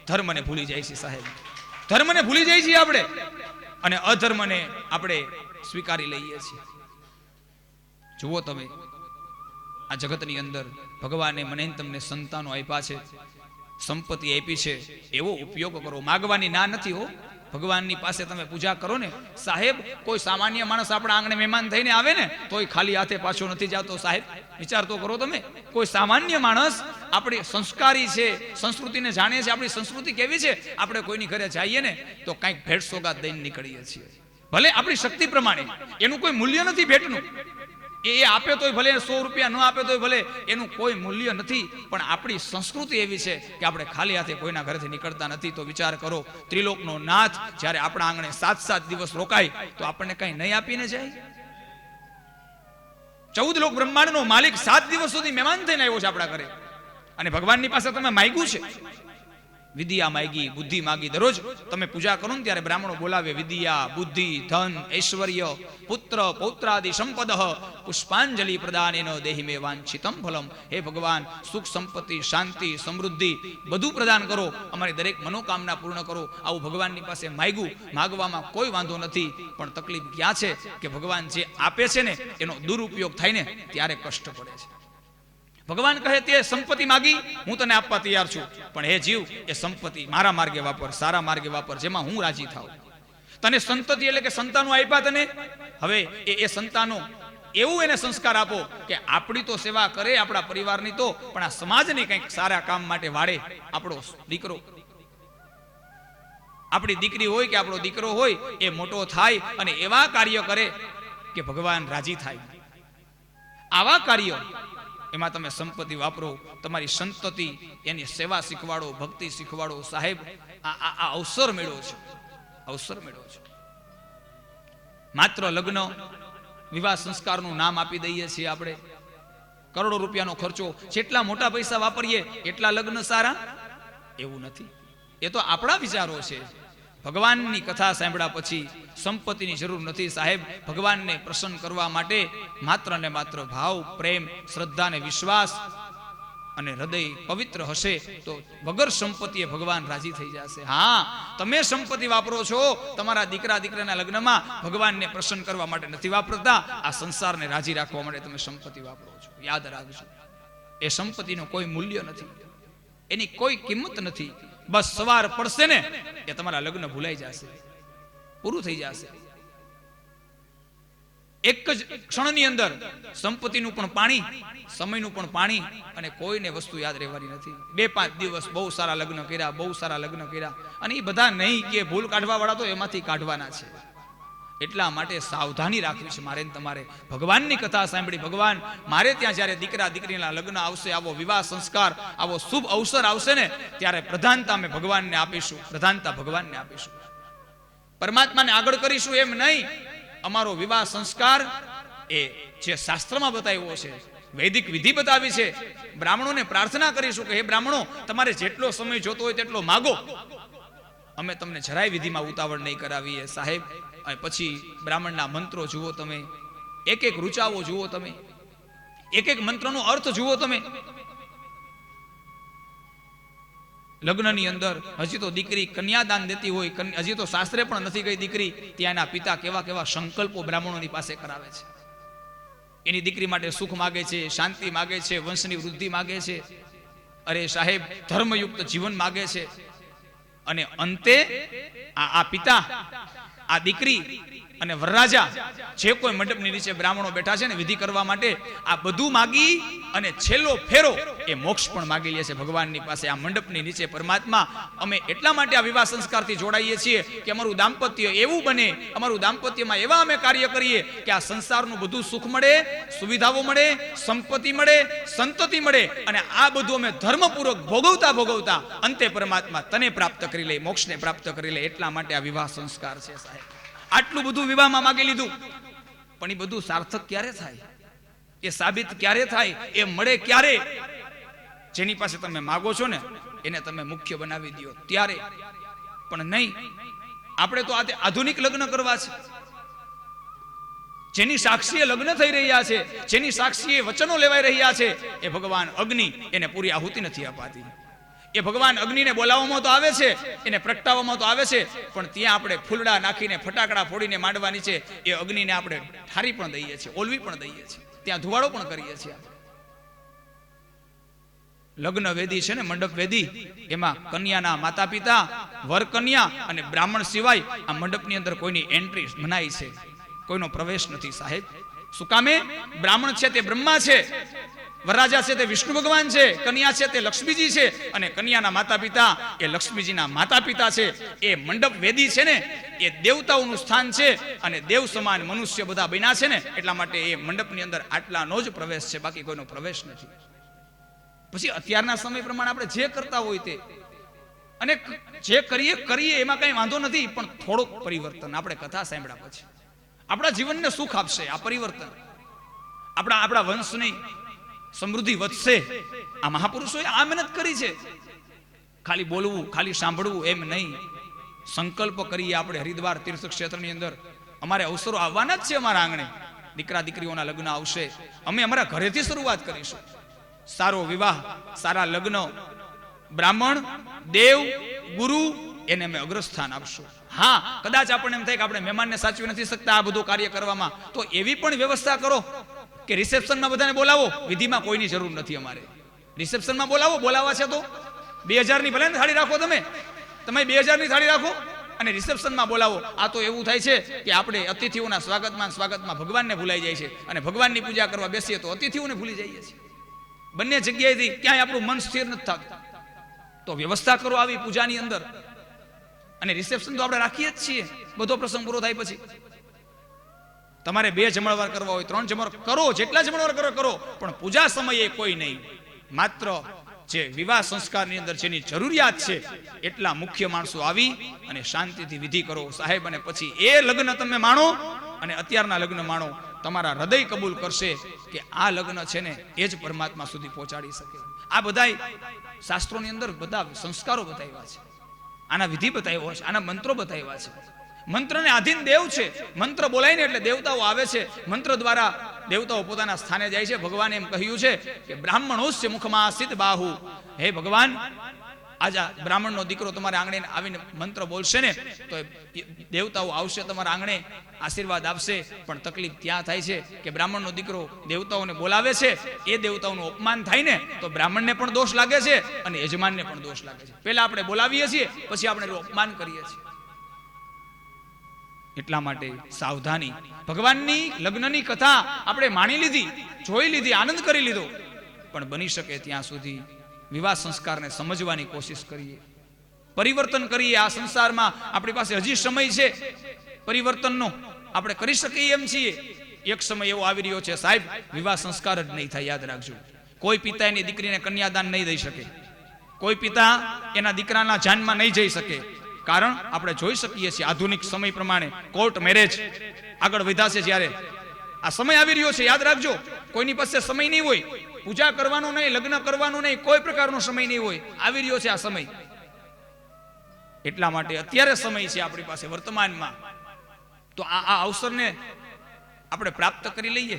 ધર્મને ભૂલી જાય છે સાહેબ. ધર્મને ભૂલી જાય છીએ આપણે, અને અધર્મને આપણે સ્વીકારી લઈએ છીએ. જુઓ તમે, આ જગતની અંદર ભગવાને મને તમને સંતાનો આપ્યા છે, સંપત્તિ આપી છે, એવો ઉપયોગ કરો. માગવાની ના નથી હો. ભગવાનની પાસે તમે પૂજા કરો ને સાહેબ, કોઈ સામાન્ય માણસ આપણા આંગણે મહેમાન થઈને આવે ને તોય ખાલી હાથે પાછો નથી જતો સાહેબ. વિચાર તો કરો તમે. કોઈ સામાન્ય માણસ આપણી સંસ્કારી છે, સંસ્કૃતિને જાણીએ છીએ, આપણી સંસ્કૃતિ કેવી છે, આપણે કોઈની ઘરે જઈએ ને તો કંઈક ભેટ સોગાદ દઈને નીકળીએ છીએ. ભલે આપણી શક્તિ પ્રમાણે, એનું કોઈ મૂલ્ય નથી ભેટનું. એ આપે તોય ભલે, 100 રૂપિયા ન આપે તોય ભલે, એનું કોઈ મૂલ્ય નથી. પણ આપણી સંસ્કૃતિ એવી છે કે આપણે ખાલી હાથે કોઈના ઘરેથી નીકળતા નથી. તો વિચાર કરો, ત્રિલોકનો નાથ જ્યારે આપણા આંગણે 7 દિવસ રોકાય તો આપણને કઈ નહીં આપીને જાય? 14 લોક બ્રહ્માંડનો માલિક 7 દિવસ સુધી મહેમાન થઈને આવ્યો છે આપણા ઘરે, અને ભગવાનની પાસે તમે માગ્યું છે. વિદ્યા માગી, બુદ્ધિ માગી. દરરોજ તમે પૂજા કરો ને ત્યારે બ્રાહ્મણો બોલાવે, વિદ્યા, બુદ્ધિ, ધન, ઐશ્વર્ય, પુત્ર પૌત્રાદિ સંપદ પુષ્પાંજલિ પ્રદાનેન દેહિ મે વાંછિતમ ફલમ. હે ભગવાન, સુખ સંપત્તિ, શાંતિ, સમૃદ્ધિ બધું પ્રદાન કરો, અમારી દરેક મનોકામના પૂર્ણ કરો. આવું ભગવાનની પાસે માગ્યું. માગવામાં કોઈ વાંધો નથી, પણ તકલીફ ક્યાં છે કે ભગવાન જે આપે છે ને એનો દુરુપયોગ થાય ને ત્યારે કષ્ટ પડે છે. ભગવાન કહે તે સંપત્તિ માગી, હું તને આપવા તૈયાર છું, પણ હે જીવ, એ સંપત્તિ મારા માર્ગે વાપર, સારા માર્ગે વાપર, જેમાં હું રાજી થાઉં. તને સંતતિ એટલે કે સંતાનો આપ્યા તને, હવે એ સંતાનો એવું એને સંસ્કાર આપો કે આપણી તો સેવા કરે, આપણા પરિવારની તો, પણ આ સમાજને કંઈક સારા કામ માટે વાળે. આપણો દીકરો, આપણી દીકરી હોય કે આપણો દીકરો હોય, એ મોટો થાય અને એવા કાર્ય કરે કે ભગવાન રાજી થાય. આવા કાર્ય, એમાં તમે સંપત્તિ વાપરો, તમારી સંતતિ એની સેવા શીખવાડો, ભક્તિ શીખવાડો. સાહેબ, આ અવસર મેળવો છે, અવસર મેળવો છે. માત્ર લગ્ન વિવાહ સંસ્કારનું નામ આપી દઈએ છીએ આપણે. કરોડો રૂપિયાનો ખર્ચો, જેટલા મોટા પૈસા વાપરીએ એટલા લગ્ન સારા, એવું નથી. એ તો આપણા વિચારો છે. ભગવાનની કથા સાંભળ્યા પછી સંપત્તિની જરૂર નથી સાહેબ. ભગવાનને પ્રસન્ન કરવા માટે માત્ર ને માત્ર ભાવ, પ્રેમ, શ્રદ્ધા અને વિશ્વાસ અને હૃદય પવિત્ર હશે તો વગર સંપત્તિએ ભગવાન રાજી થઈ જશે. હા, તમે સંપત્તિ વાપરો છો તમારા દીકરા દીકરાના લગ્નમાં ભગવાનને પ્રસન્ન કરવા માટે નથી વાપરતા, આ સંસારને રાજી રાખવા માટે તમે સંપત્તિ વાપરો છો. યાદ રાખજો, એ સંપત્તિનું કોઈ મૂલ્ય નથી, એની કોઈ કિંમત નથી. બસ સવાર પડશે ને એ તમારા લગ્ન ભૂલાઈ જશે, પૂરું થઈ જશે. એક જ ક્ષણની અંદર સંપત્તિનું પણ પાણી, સમયનું પણ પાણી, અને કોઈને વસ્તુ યાદ રહેવાની નથી. 2-5 દિવસ બહુ સારા લગ્ન કર્યા, બહુ સારા લગ્ન કર્યા, અને એ બધા નહીં કે ભૂલ કાઢવા વાળા તો એમાંથી કાઢવાના છે. એટલા માટે સાવધાની રાખવી છે મારે તમારે. ભગવાનની કથા સાંભળી, ભગવાન મારે ત્યાં જ્યારે દીકરા દીકરીના લગ્ન આવશે, આવો વિવાહ સંસ્કાર, આવો શુભ અવસર આવશે ને, ત્યારે પ્રધાનતા અમે ભગવાનને આપીશું, પ્રધાનતા ભગવાનને આપીશું, પરમાત્માને આગળ કરીશું એમ નહીં. અમારો વિવાહ સંસ્કાર એ જે શાસ્ત્રમાં બતાવ્યો છે, વૈદિક વિધિ બતાવી છે. બ્રાહ્મણોને પ્રાર્થના કરીશું કે હે બ્રાહ્મણો, તમારે જેટલો સમય જોતો હોય તેટલો માગો, અમે તમને જરાય વિધિમાં ઉતાવળ નહીં કરાવીએ સાહેબ. અને પછી બ્રાહ્મણના મંત્રો જુઓ તમે, એક એક રૂચાઓ જુઓ તમે, એક એક મંત્રનો અર્થ જુઓ તમે. લગ્નની અંદર હજી તો દીકરી કન્યાદાન દેતી હોય, હજી તો શાસ્ત્રે પણ નથી ગઈ દીકરી, ત્યાંના પિતા કેવા કેવા સંકલ્પો બ્રાહ્મણોની પાસે કરાવે છે. એની દીકરી માટે સુખ માગે છે, શાંતિ માગે છે, વંશની વૃદ્ધિ માગે છે, અરે સાહેબ ધર્મયુક્ત જીવન માગે છે. અને અંતે આ પિતા, આ દીકરી અને વરરાજા જે કોઈ મંડપની નીચે બ્રાહ્મણો બેઠા છે ને વિધિ કરવા માટે, આ બધું માગી અને છેલ્લો ફેરો એ મોક્ષ પણ માગી લે છે ભગવાનની પાસે. આ મંડપની નીચે પરમાત્મા, અમે એટલા માટે આ વિવાહ સંસ્કારથી જોડાઈએ છીએ કે અમારું દાંપત્ય એવું બને, અમારું દાંપત્યમાં એવા અમે કાર્ય કરીએ કે આ સંસારનું બધું સુખ મળે, સુવિધાઓ મળે, સંપત્તિ મળે, સંતતિ મળે, અને આ બધું અમે ધર્મપૂર્વક ભોગવતા ભોગવતા અંતે પરમાત્મા તને પ્રાપ્ત કરી લે, મોક્ષને પ્રાપ્ત કરી લે. એટલા માટે આ વિવાહ સંસ્કાર છે સાહેબ. આટલું બધું વિવાહમાં માગી લીધું, પણ એ બધું સાર્થક ક્યારે થાય, એ સાબિત ક્યારે થાય, એ મળે ક્યારે? જેની પાસે તમે માગો છો ને એને તમે મુખ્ય બનાવી દો ત્યારે. પણ નહીં, આપણે તો આધુનિક લગ્ન કરવા છે. જેની સાક્ષીએ લગ્ન થઈ રહ્યા છે, જેની સાક્ષીએ વચનો લેવાઈ રહ્યા છે, એ ભગવાન અગ્નિ, એને પૂરી આહુતિ નથી અપાતી. એ ભગવાન અગ્નિને બોલાવવામાં તો આવે છે, એને પ્રગટાવવામાં તો આવે છે, પણ ત્યાં આપણે ફૂલડા નાખીને, ફટાકડા ફોડીને માંડવા નીચે એ અગ્નિને આપણે ઠારી પણ દઈએ છીએ, ઓલવી પણ દઈએ છીએ, ત્યાં ધુવાડો પણ કરીએ છીએ. લગ્ન વેદી છે ને, મંડપ વેદી, એમાં કન્યાના માતા પિતા, વર કન્યા અને બ્રાહ્મણ સિવાય આ મંડપની અંદર કોઈની એન્ટ્રી મનાઈ છે, કોઈનો પ્રવેશ નથી સાહેબ. શું કામે? બ્રાહ્મણ છે તે બ્રહ્મા છે, વરરાજા છે તે વિષ્ણુ ભગવાન છે, કન્યા છે તે લક્ષ્મીજી છે, અને કન્યાના માતા પિતા એ લક્ષ્મીજીના માતા પિતા છે. એ મંડપ વેદી છે ને, એ દેવતાઓનું સ્થાન છે, અને દેવ સમાન મનુષ્ય બધા બન્યા છે ને, એટલા માટે એ મંડપની અંદર આટલાનો જ પ્રવેશ છે, બાકી કોઈનો પ્રવેશ નથી. પછી અત્યારના સમય પ્રમાણે આપણે જે કરતા હોય તે, અને જે કરીએ એમાં કઈ વાંધો નથી, પણ થોડુંક પરિવર્તન આપણે કથા સાંભળ્યા પછી આપણા જીવનને સુખ આપશે. આ પરિવર્તન આપણા વંશની સમૃદ્ધિ વધશે. આ મહાપુરુષોએ આ મહેનત કરી છે. ખાલી બોલવું, ખાલી સાંભળવું એમ નહીં. સંકલ્પ કરીએ આપણે હરિદ્વાર તીર્થ ક્ષેત્રની અંદર. અમારે અવસરો આવવાના જ છે, અમારા આંગણે દીકરા દીકરીઓના લગ્ન આવશે. અમે અમારા ઘરેથી શરૂઆત કરીશું. સારો વિવાહ, સારા લગ્ન, બ્રાહ્મણ, દેવ, ગુરુ, એને અમે અગ્રસ્થાન આપશું. હા, કદાચ આપણને એમ થાય કે આપણે મહેમાનને સાચવી નથી શકતા આ બધું કાર્ય કરવામાં, તો એવી પણ વ્યવસ્થા કરો કે રિસેપ્શનમાં બધાને બોલાવો. વિધિમાં કોઈની જરૂર નથી અમારે. રિસેપ્શનમાં બોલાવા છે તો 2000 ની ભલે થાળી રાખો, તમે 2000 ની થાળી રાખો અને રિસેપ્શનમાં બોલાવો. આ તો એવું થાય છે કે આપણે અતિથિઓના સ્વાગતમાં ભગવાનને ભૂલાઈ જાય છે, અને ભગવાનની પૂજા કરવા બેસીએ તો અતિથિઓને ભૂલી જઈએ છીએ. બંને જગ્યાએથી ક્યાંય આપણું મન સ્થિર નથી થતું. તો વ્યવસ્થા કરો આવી પૂજાની અંદર. અને રિસેપ્શન તો આપણે રાખીએ જ છીએ બધો પ્રસંગ પૂરો થાય પછી. તમારે 2 જમણવાર કરવા હોય, 3 જમણવાર કરો, જેટલા જમણવાર કરો, પણ પૂજા સમયે કોઈ નહીં. માત્ર જે વિવાહ સંસ્કારની અંદર જેની જરૂરિયાત છે એટલા મુખ્ય માણસો આવી અને શાંતિથી વિધિ કરો સાહેબ. અને પછી એ લગ્ન તમે માણો, અને અત્યારના લગ્ન માણો. તમારા હૃદય કબૂલ કરશે કે આ લગ્ન છે ને એ જ પરમાત્મા સુધી પહોંચાડી શકે. આ બધાય શાસ્ત્રોની અંદર બધા સંસ્કારો બતાવ્યા છે, આના વિધિ બતાવ્યો છે, આના મંત્રો બતાવ્યા છે. મંત્રને આધીન દેવ છે. મંત્ર બોલાય ને એટલે દેવતાઓ આવે છે. મંત્ર દ્વારા દેવતાઓ પોતાના સ્થાને જાય છે. ભગવાને એમ કહ્યું છે કે બ્રાહ્મણોસ્ય મુખમાં સિદ્ધ બાહુ, હે ભગવાન, આજા બ્રાહ્મણનો દીકરો તમારા આંગણે આવીને મંત્ર બોલશે ને તો દેવતાઓ આવશે તમારા આંગણે, આશીર્વાદ આપશે. પણ તકલીફ ત્યાં થાય છે કે બ્રાહ્મણનો દીકરો દેવતાઓને બોલાવે છે, એ દેવતાઓનું અપમાન થાય ને તો બ્રાહ્મણને પણ દોષ લાગે છે અને યજમાનને પણ દોષ લાગે છે. પહેલા આપણે બોલાવીએ છીએ, પછી આપણે એનું અપમાન કરીએ છીએ. એટલા માટે સાવધાની. ભગવાનની લગ્નની કથા આપણે માણી લીધી, જોઈ લીધી, આનંદ કરી લીધો, પણ બની શકે ત્યાં સુધી વિવાહ સંસ્કારને સમજવાની કોશિશ કરીએ, પરિવર્તન કરીએ. આ સંસારમાં આપણી પાસે હજી સમય છે પરિવર્તનનો, આપણે કરી શકીએ એમ છીએ. એક સમય એવો આવી રહ્યો છે સાહેબ, વિવાહ સંસ્કાર જ નહીં થાય. યાદ રાખજો, કોઈ પિતા એની દીકરીને કન્યાદાન નહીં દઈ શકે, કોઈ પિતા એના દીકરાના જાનમાં નહીં જઈ શકે. કારણ આપણે જોઈ શકીએ છીએ આધુનિક સમય પ્રમાણે કોર્ટ મેરેજ આગળ વધ્યા છે. જ્યારે આ સમય આવી રહ્યો છે, યાદ રાખજો, કોઈની પાસે સમય નહીં હોય પૂજા કરવાનો નહીં, લગ્ન કરવાનો નહીં, કોઈ પ્રકારનો સમય નહીં હોય. આવી રહ્યો છે આ સમય. એટલા માટે અત્યારે સમય છે આપણી પાસે વર્તમાનમાં, તો આ અવસરને આપણે પ્રાપ્ત કરી લઈએ.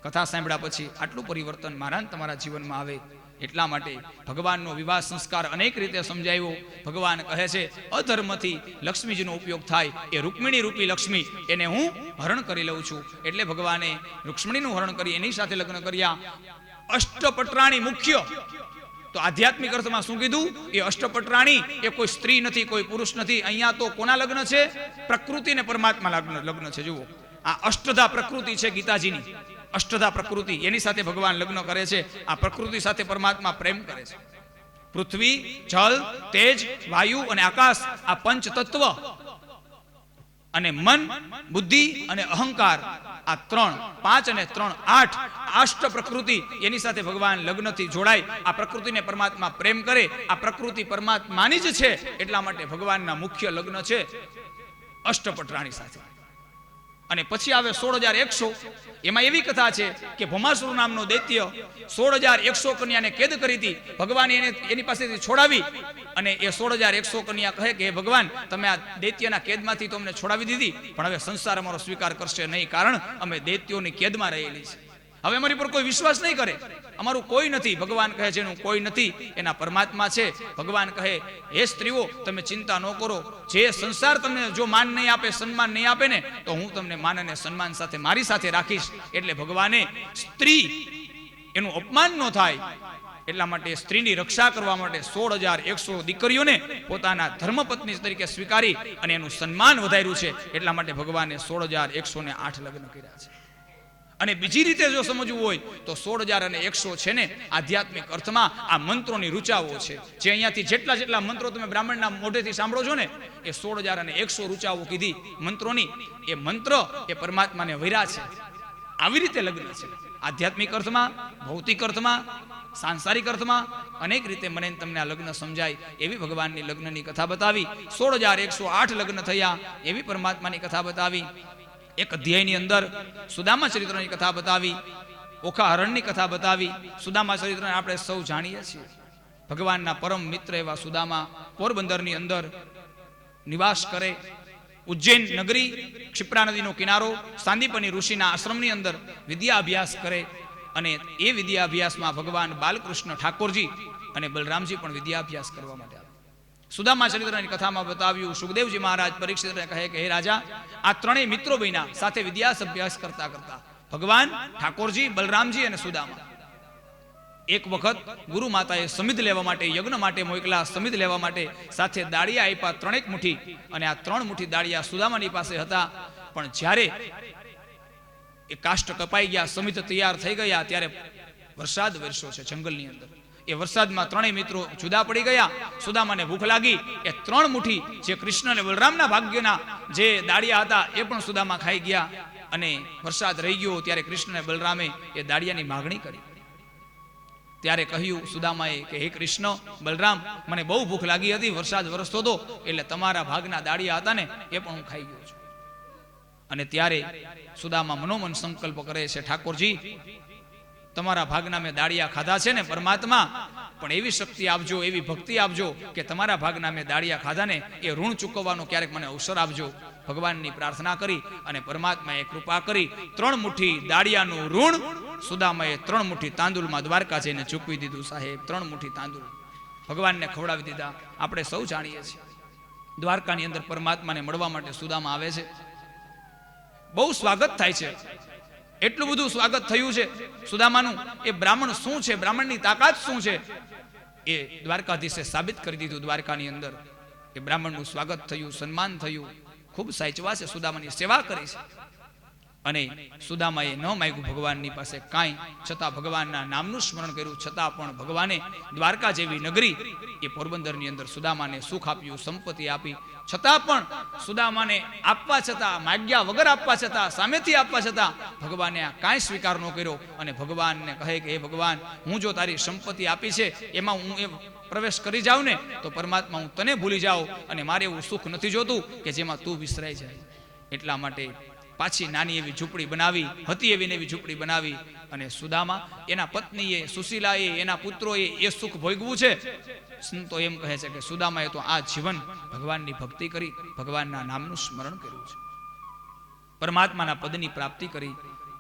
કથા સાંભળ્યા પછી આટલું પરિવર્તન મારા તમારા જીવનમાં આવે. એટલા માટે ભગવાનનો વિવાહ સંસ્કાર અનેક રીતે સમજાવ્યો. ભગવાન કહે છે અધર્મથી લક્ષ્મીજીનો ઉપયોગ થાય, એ રૂકમિણી રૂપી લક્ષ્મી, એને હું હરણ કરી લઉં છું. એટલે ભગવાને રૂક્ષ્મણીનું હરણ કરી એની સાથે લગ્ન કર્યા. અષ્ટપટરાણી મુખ્ય, તો આધ્યાત્મિક અર્થમાં શું કીધું? એ અષ્ટપટરાણી એ કોઈ સ્ત્રી નથી, કોઈ પુરુષ નથી. અહીંયા તો કોના લગ્ન છે? પ્રકૃતિ ને પરમાત્મા લગ્ન છે. જુઓ, આ અષ્ટધા પ્રકૃતિ છે ગીતાજીની. અષ્ટધા પ્રકૃતિ, એની સાથે ભગવાન લગ્ન કરે છે. આ પ્રકૃતિ સાથે પરમાત્મા પ્રેમ કરે છે. પૃથ્વી, જલ, તેજ, વાયુ અને આકાશ, આ પંચ તત્વ, અને મન, બુદ્ધિ અને અહંકાર, આ 3, 5 અને 3, 8 અષ્ટ પ્રકૃતિ, એની સાથે ભગવાન લગ્નથી જોડાય. આ પ્રકૃતિને પરમાત્મા પ્રેમ કરે. આ પ્રકૃતિ પરમાત્માની જ છે. એટલા માટે ભગવાનના મુખ્ય લગ્ન છે અષ્ટપટરાણી સાથે. અને પછી આવે 16,100. એમાં એવી કથા છે કે ભૌમાસુર નામનો દૈત્ય 16,100 કન્યાને કેદ કરી હતી. ભગવાને એની પાસેથી છોડાવી, અને એ 16,100 કન્યા કહે કે હે ભગવાન, તમે આ દૈત્યના કેદમાંથી તો અમને છોડાવી દીધી, પણ હવે સંસાર અમારો સ્વીકાર કરશે નહીં, કારણ અમે દૈત્યોની કેદમાં રહેલી છે. હવે અમારી પર કોઈ વિશ્વાસ નહીં કરે, અમારું કોઈ નથી. ભગવાન કહે છે એનું કોઈ નથી, એના પરમાત્મા છે. ભગવાન કહે હે સ્ત્રીઓ, તમે ચિંતા ન કરો, જે સંસાર તમને જો માન નહીં આપે, સન્માન નહીં આપે ને, તો હું તમને માન અને સન્માન સાથે મારી સાથે રાખીશ. એટલે ભગવાને સ્ત્રી એનું અપમાન ન થાય એટલા માટે સ્ત્રીની રક્ષા કરવા માટે 16,100 દીકરીઓને પોતાના ધર્મપત્ની તરીકે સ્વીકારી અને એનું સન્માન વધાર્યું છે. એટલા માટે ભગવાને 16,108 લગ્ન કર્યા છે. અને બીજી રીતે જો સમજવું હોય તો 16,100 છે ને આધ્યાત્મિક અર્થમાં આ મંત્રોની રૂચાઓ છે. જે અહીંયાથી જેટલા મંત્રો તમે બ્રાહ્મણના મોઢેથી સાંભળો છો ને, એ 16,100 રૂચાઓ કીધી મંત્રોની. એ મંત્ર એ પરમાત્માને વૈરા છે. આવી રીતે લગ્ન છે. આધ્યાત્મિક અર્થમાં, ભૌતિક અર્થમાં, સાંસારિક અર્થમાં અનેક રીતે મને તમને આ લગ્ન સમજાય એવી ભગવાનની લગ્નની કથા બતાવી. 16,108 લગ્ન થયા એવી પરમાત્માની કથા બતાવી. એક અધ્યાયની અંદર સુદામા ચરિત્રની કથા બતાવી, ઓખા હરણની કથા બતાવી. સુદામા ચરિત્રને આપણે સૌ જાણીએ છીએ. ભગવાનના પરમ મિત્ર એવા સુદામા પોરબંદરની અંદર નિવાસ કરે. ઉજ્જૈન નગરી, ક્ષિપ્રા નદીનો કિનારો, સાંદીપની ઋષિના આશ્રમની અંદર વિદ્યા અભ્યાસ કરે. અને એ વિદ્યા અભ્યાસમાં ભગવાન બાલકૃષ્ણ ઠાકોરજી અને બલરામજી પણ વિદ્યા અભ્યાસ કરવા માટે આવે. સુદામા ચરિત્રની કથામાં બતાવ્યું, સુખદેવજી મહારાજ પરીક્ષિતને કહે કે હે રાજા, આ ત્રણેય મિત્રો બન્યા સાથે વિદ્યા અભ્યાસ કરતા કરતા, ભગવાન, ઠાકોરજી, બલરામજી અને સુદામા. એક વખત ગુરુ માતાએ સમિધ લેવા માટે, યજ્ઞ માટે મોકલા. સમિધ લેવા માટે સાથે દાળિયા આપ્યા 3 મુઠ્ઠી, અને આ 3 મુઠ્ઠી દાળિયા સુદામાની પાસે હતા. પણ જ્યારે એ કાષ્ટ કપાઈ ગયા, સમિધ તૈયાર થઈ ગયા, ત્યારે વરસાદ વરસ્યો છે જંગલની અંદર. એ વરસાદમાં 3 મિત્રો જુદા પડી ગયા. સુદામાને ભૂખ લાગી. એ 3 મુઠ્ઠી જે કૃષ્ણ અને બલરામના ભાગ્યના જે દાળિયા હતા એ પણ સુદામા ખાઈ ગયા. અને વરસાદ રહી ગયો ત્યારે કૃષ્ણ અને બલરામે એ દાળિયાની માગણી કરી. ત્યારે કહ્યું સુદામાએ કે હે કૃષ્ણ, બલરામ, મને બહુ ભૂખ લાગી હતી, વરસાદ વરસતો હતો, એટલે તમારા ભાગના દાળિયા હતા ને એ પણ હું ખાઈ ગયો છું. અને ત્યારે સુદામા મનોમન સંકલ્પ કરે છે, ઠાકોરજી, તમારા ભાગના મેં દાળિયા ખાધા છે ને પરમાત્મા, પણ એવી શક્તિ આપજો, એવી ભક્તિ આપજો કે તમારા ભાગના મેં દાળિયા ખાધા ને એ ઋણ ચૂકવવાનો ક્યારેક મને અવસર આપજો. ભગવાનની પ્રાર્થના કરી અને પરમાત્માએ કૃપા કરી 3 મુઠ્ઠી દાળિયાનું ઋણ સુદામાએ 3 મુઠ્ઠી તાંદુલમાં દ્વારકા જઈને ચૂકવી દીધું. સાહેબ 3 મુઠ્ઠી તાંદુલ ભગવાનને ખવડાવી દીધા. આપણે સૌ જાણીએ છીએ દ્વારકાની અંદર પરમાત્માને મળવા માટે સુદામા આવે છે. બહુ સ્વાગત થાય છે. એટલું બધું સ્વાગત થયું છે સુદામાનું. એ બ્રાહ્મણ શું છે, બ્રાહ્મણની તાકાત શું છે, એ દ્વારકાધીશે સાબિત કરી દીધું. દ્વારકાની અંદર એ બ્રાહ્મણનું સ્વાગત થયું, સન્માન થયું. ખૂબ સાચવા છે, સુદામાની સેવા કરી છે. અને સુદામાએ ન માંગ્યું ભગવાનની પાસે કાંઈ, છતાં ભગવાનના નામનું સ્મરણ કર્યું. છતાં પણ ભગવાને દ્વારકા જેવી નગરી એ પોરબંદરની અંદર સુદામાને સુખ આપ્યું, સંપત્તિ આપી. છતાં પણ સુદામાને આપવા છતાં, માગ્યા વગર આપવા છતાં, સામેથી આપવા છતાં ભગવાને આ કાંઈ સ્વીકાર ન કર્યો. અને ભગવાનને કહે કે હે ભગવાન, હું જો તારી સંપત્તિ આપી છે એમાં હું એ પ્રવેશ કરી જાઉં ને તો પરમાત્મા હું તને ભૂલી જાઉં, અને મારે એવું સુખ નથી જોતું કે જેમાં તું વિસરાઈ જાય. એટલા માટે પાછી નાની એવી ઝૂંપડી બનાવી, હતી એવી ને એવી ઝૂંપડી બનાવી. અને સુદામા, એના પત્નીએ, સુશીલાએ, એના પુત્રોએ એ સુખ ભોગવું છે. સંતો એમ કહે છે કે સુદામાએ તો આ જીવન ભગવાનની ભક્તિ કરી, ભગવાનના નામનું સ્મરણ કર્યું છે, પરમાત્માના પદની પ્રાપ્તિ કરી.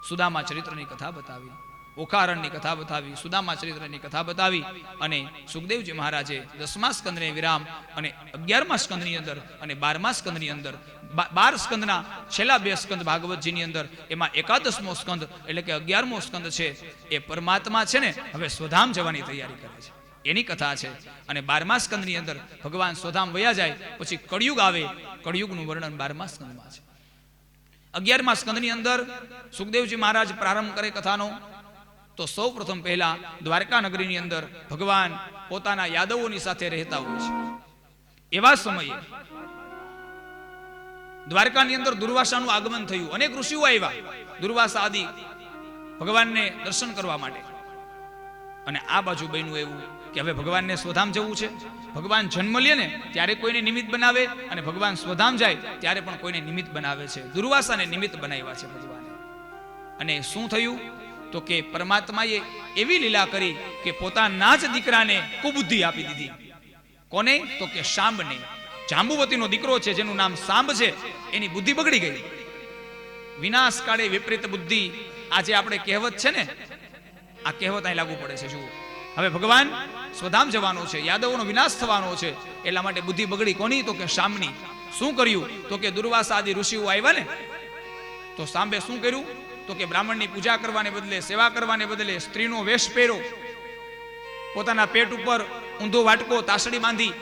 સુદામા ચરિત્રની કથા બતાવી, ઓખારણની કથા બતાવી, સુદામા ચરિત્રની કથા બતાવી. અને સુખદેવજી મહારાજે 10મા સ્કંદને વિરામ અને 11મા સ્કંદની અંદર અને 12મા સ્કંદની અંદર 12 સ્કંદના છેલ્લા 2 સ્કંદ ભાગવતજીની અંદર, એમાં 11મો સ્કંદ એટલે કે 11મો સ્કંદ છે એ પરમાત્મા છે ને હવે સ્વધામ જવાની તૈયારી કરે છે, એની કથા છે. અને 12મા સ્કંદની અંદર ભગવાન સ્વધામ વયા જાય પછી કળિયુગ આવે. કળિયુગનું વર્ણન 12મા સ્કંદમાં છે. 11મા સ્કંદની અંદર સુખદેવજી મહારાજ પ્રારંભ કરે કથાનો. તો સૌ પ્રથમ પહેલા દ્વારકા નગરીની અંદર ભગવાન પોતાના યાદવોની સાથે રહેતા હોય છે. એવા સમયે દ્વારકાની અંદર દુર્વાસાનું આગમન થયું. અનેક ઋષિઓ આવ્યા દુર્વાસા આદિ ભગવાનને દર્શન કરવા માટે. અને આ બાજુ બન્યું એવું કે હવે ભગવાનને સ્વધામ જવું છે. ભગવાન જન્મ લે ને ત્યારે કોઈને નિમિત્ત બનાવે, અને ભગવાન સ્વધામ જાય ત્યારે પણ કોઈને નિમિત્ત બનાવે છે. દુર્વાસાને નિમિત્ત બનાવ્યા છે ભગવાને. અને શું થયું તો કે પરમાત્માએ એવી લીલા કરી કે પોતાના જ દીકરાને કુબુદ્ધિ આપી દીધી. કોને? તો કે શાંબને. જાંબુવતીનો દીકરો છે જેનું નામ સાંબ છે, એની બુદ્ધિ બગડી ગઈ. વિનાશ કાળે વિપરીત બુદ્ધિ, આજે આપણે કહેવત છે ને, આ કહેવત અહીં લાગુ પડે છે. જુઓ, હવે ભગવાન સ્વધામ જવાનો છે, યાદવોનો વિનાશ થવાનો છે, એટલા માટે બુદ્ધિ બગડી. કોની? તો કે શામની. શું કર્યું? તો કે દુર્વાસા આદિ ઋષિઓ આવ્યા ને, તો સાંબે શું કર્યું? તો કે બ્રાહ્મણની પૂજા કરવાને બદલે, સેવા કરવાને બદલે સ્ત્રીનો વેશ પહેરો, પોતાના પેટ ઉપર ઊંધો વાટકો તાસડી બાંધી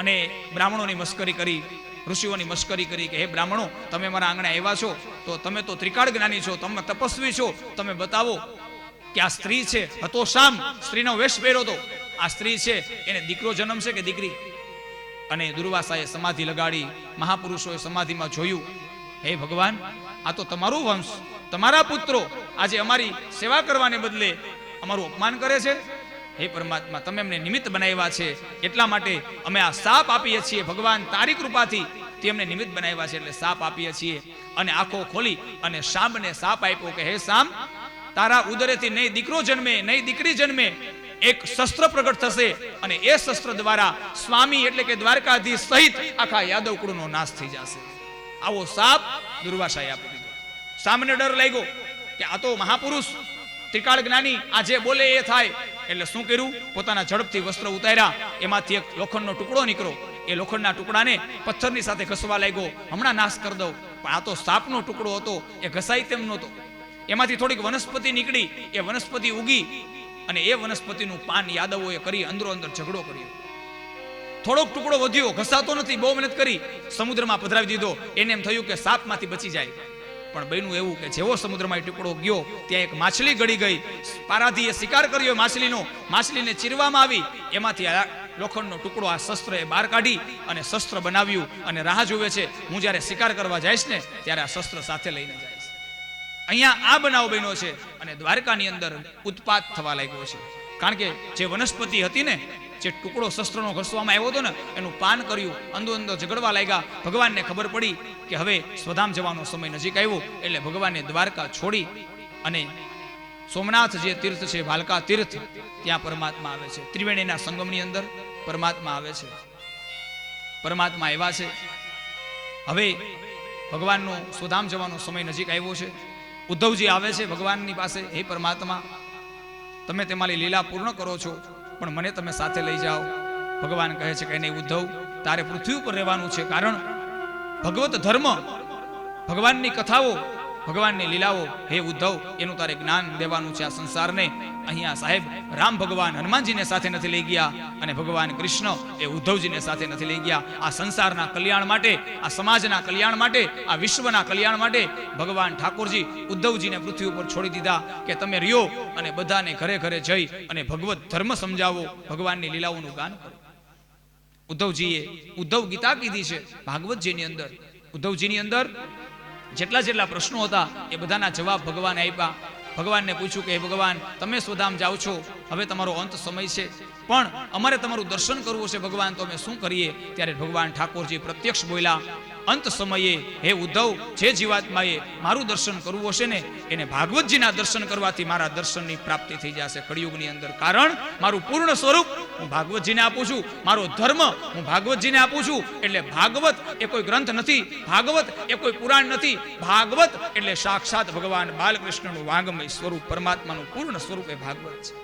અને બ્રાહ્મણોની મસ્કરી કરી, ઋષિઓની મસ્કરી કરી કે હે બ્રાહ્મણો, તમે મારા આંગણે આવ્યા છો તો તમે તો ત્રિકાળ જ્ઞાની છો, તમે તપસ્વી છો, તમે બતાવો કે આ સ્ત્રી છે. હતો શામ, સ્ત્રીનો વેશ પહેરો તો આ સ્ત્રી છે એને દીકરો જન્મશે કે દીકરી? અને દુર્વાસાએ સમાધિ લગાડી, મહાપુરુષોએ સમાધિમાં જોયું, હે ભગવાન, આ તો તમારું વંશ, તમારા પુત્રો આજે અમારી સેવા કરવાને બદલે અમારું અપમાન કરે છે. હે પરમાત્મા, તમે અમને નિમિત્ત બનાવ્યા છે, એટલા માટે અમે આ શાપ આપીએ છીએ. ભગવાન તારી કૃપાથી તે અમને નિમિત્ત બનાવ્યા છે એટલે શાપ આપીએ છીએ. અને આંખો ખોલી અને શાંબને શાપ આપ્યો કે હે શાંબ, તારા ઉદરેથી નહીં દીકરો જન્મે નહીં દીકરી જન્મે, એક શસ્ત્ર પ્રગટ થશે અને એ શસ્ત્ર દ્વારા સ્વામી એટલે કે દ્વારકાધીશ સહિત આખા યાદવ કુળનો નાશ થઈ જશે. આવો શાપ દુર્વાસાએ આપી દીધો. સામને ડર લાગ્યો કે આ તો મહાપુરુષ ત્રિકાળ જ્ઞાની, આ જે બોલે એ થાય. એટલે શું કર્યું? પોતાના ઝડપથી વસ્ત્ર ઉતાર્યા, એમાંથી એક લોખંડનો ટુકડો નીકળ્યો. એ લોખંડના ટુકડાને પથ્થરની સાથે ઘસવા લાગ્યો, હમણાં નાશ કરી દઉં. પણ આ તો સાપનો ટુકડો હતો, એ ઘસાય તેમ નહોતો. એમાંથી થોડીક વનસ્પતિ નીકળી, એ વનસ્પતિ ઉગી અને એ વનસ્પતિનું પાન યાદવોએ કરી અંદરો અંદર ઝઘડો કર્યો. થોડોક ટુકડો વધ્યો, ઘસાતો નથી, બહુ મહેનત કરી સમુદ્રમાં પધરાવી દીધો. એને એમ થયું કે સાપમાંથી બચી જાય. પણ બન્યું એવું કે જેવો સમુદ્રમાં ટુકડો ગયો ત્યાં એક માછલી ગળી ગઈ. પારાધીએ શિકાર કર્યો માછલીનો, માછલીને ચીરવામાં આવી, એમાંથી આ લોખંડનો ટુકડો આ શસ્ત્રએ બહાર કાઢી અને શસ્ત્ર બનાવ્યું. અને રાહ જોવે છે, હું જ્યારે શિકાર કરવા જઈશ ને ત્યારે આ શસ્ત્ર સાથે લઈને જઈશ. અહીંયા આ બનાવ બન્યો છે. અને દ્વારકાની અંદર ઉત્પાત થવા લાગ્યો છે, કારણ કે જે વનસ્પતિ હતી ને, જે ટુકડો શસ્ત્રનો ઘસવામાં આવ્યો હતો ને, એનું પાન કર્યું, અંદો અંદર ઝઘડવા લાગ્યા. ભગવાનને ખબર પડી કે હવે સ્વધામ જવાનો સમય નજીક આવ્યો, એટલે ભગવાને દ્વારકા છોડી અને સોમનાથ જે તીર્થ છે, ભાલકા તીર્થ, ત્યાં પરમાત્મા આવે છે. ત્રિવેણીના સંગમની અંદર પરમાત્મા આવે છે. પરમાત્મા એવા છે. હવે ભગવાનનો સ્વધામ જવાનો સમય નજીક આવ્યો છે. ઉદ્ધવજી આવે છે ભગવાનની પાસે, હે પરમાત્મા, તમે તમારી લીલા પૂર્ણ કરો છો, પણ મને તમે સાથે લઈ જાઓ. ભગવાન કહે છે કે નહીં ઉદ્ધવ, તારે પૃથ્વી ઉપર રહેવાનું છે, કારણ ભગવત ધર્મ, ભગવાનની કથાઓ, ભગવાનની લીલાઓ, હે ઉદ્ધવ, એનું તારે જ્ઞાન દેવાનું છે આ સંસારને. અહીંયા સાહેબ રામ ભગવાન હનુમાનજીને સાથે નથી લઈ ગયા, અને ભગવાન કૃષ્ણ એ ઉદ્ધવજીને સાથે નથી લઈ ગયા. આ સંસારના કલ્યાણ માટે, આ સમાજના કલ્યાણ માટે, આ વિશ્વના કલ્યાણ માટે ભગવાન ઠાકોરજી ઉદ્ધવજીને પૃથ્વી ઉપર છોડી દીધા કે તમે રહ્યો અને બધાને ઘરે ઘરે જઈ અને ભગવત ધર્મ સમજાવો, ભગવાનની લીલાઓનું ગાન કરો. ઉદ્ધવજીએ ઉદ્ધવ ગીતા કીધી છે ભાગવતજીની અંદર. ઉદ્ધવજીની અંદર જેટલા જેટલા પ્રશ્નો હતા એ બધાના જવાબ ભગવાને આપ્યા. ભગવાનને પૂછ્યું કે હે ભગવાન, તમે સ્વધામ જાઓ છો, હવે તમારો અંત સમય છે, પણ અમારે તમારું દર્શન કરવું છે ભગવાન, તો અમે શું કરીએ? ત્યારે ભગવાન ઠાકોરજી પ્રત્યક્ષ બોલ્યા, અંત સમયે હે ઉદ્ધવ, જે જીવાત્માએ મારું દર્શન કરવું હશે ને એને ભાગવતજીના દર્શન કરવાથી મારા દર્શનની પ્રાપ્તિ થઈ જશે કળિયુગની અંદર. કારણ મારું પૂર્ણ સ્વરૂપ હું ભાગવતજીને આપું છું, મારો ધર્મ હું ભાગવતજીને આપું છું. એટલે ભાગવત એ કોઈ ગ્રંથ નથી, ભાગવત એ કોઈ પુરાણ નથી, ભાગવત એટલે સાક્ષાત ભગવાન બાલકૃષ્ણનું વાંગમય સ્વરૂપ, પરમાત્માનું પૂર્ણ સ્વરૂપ એ ભાગવત છે.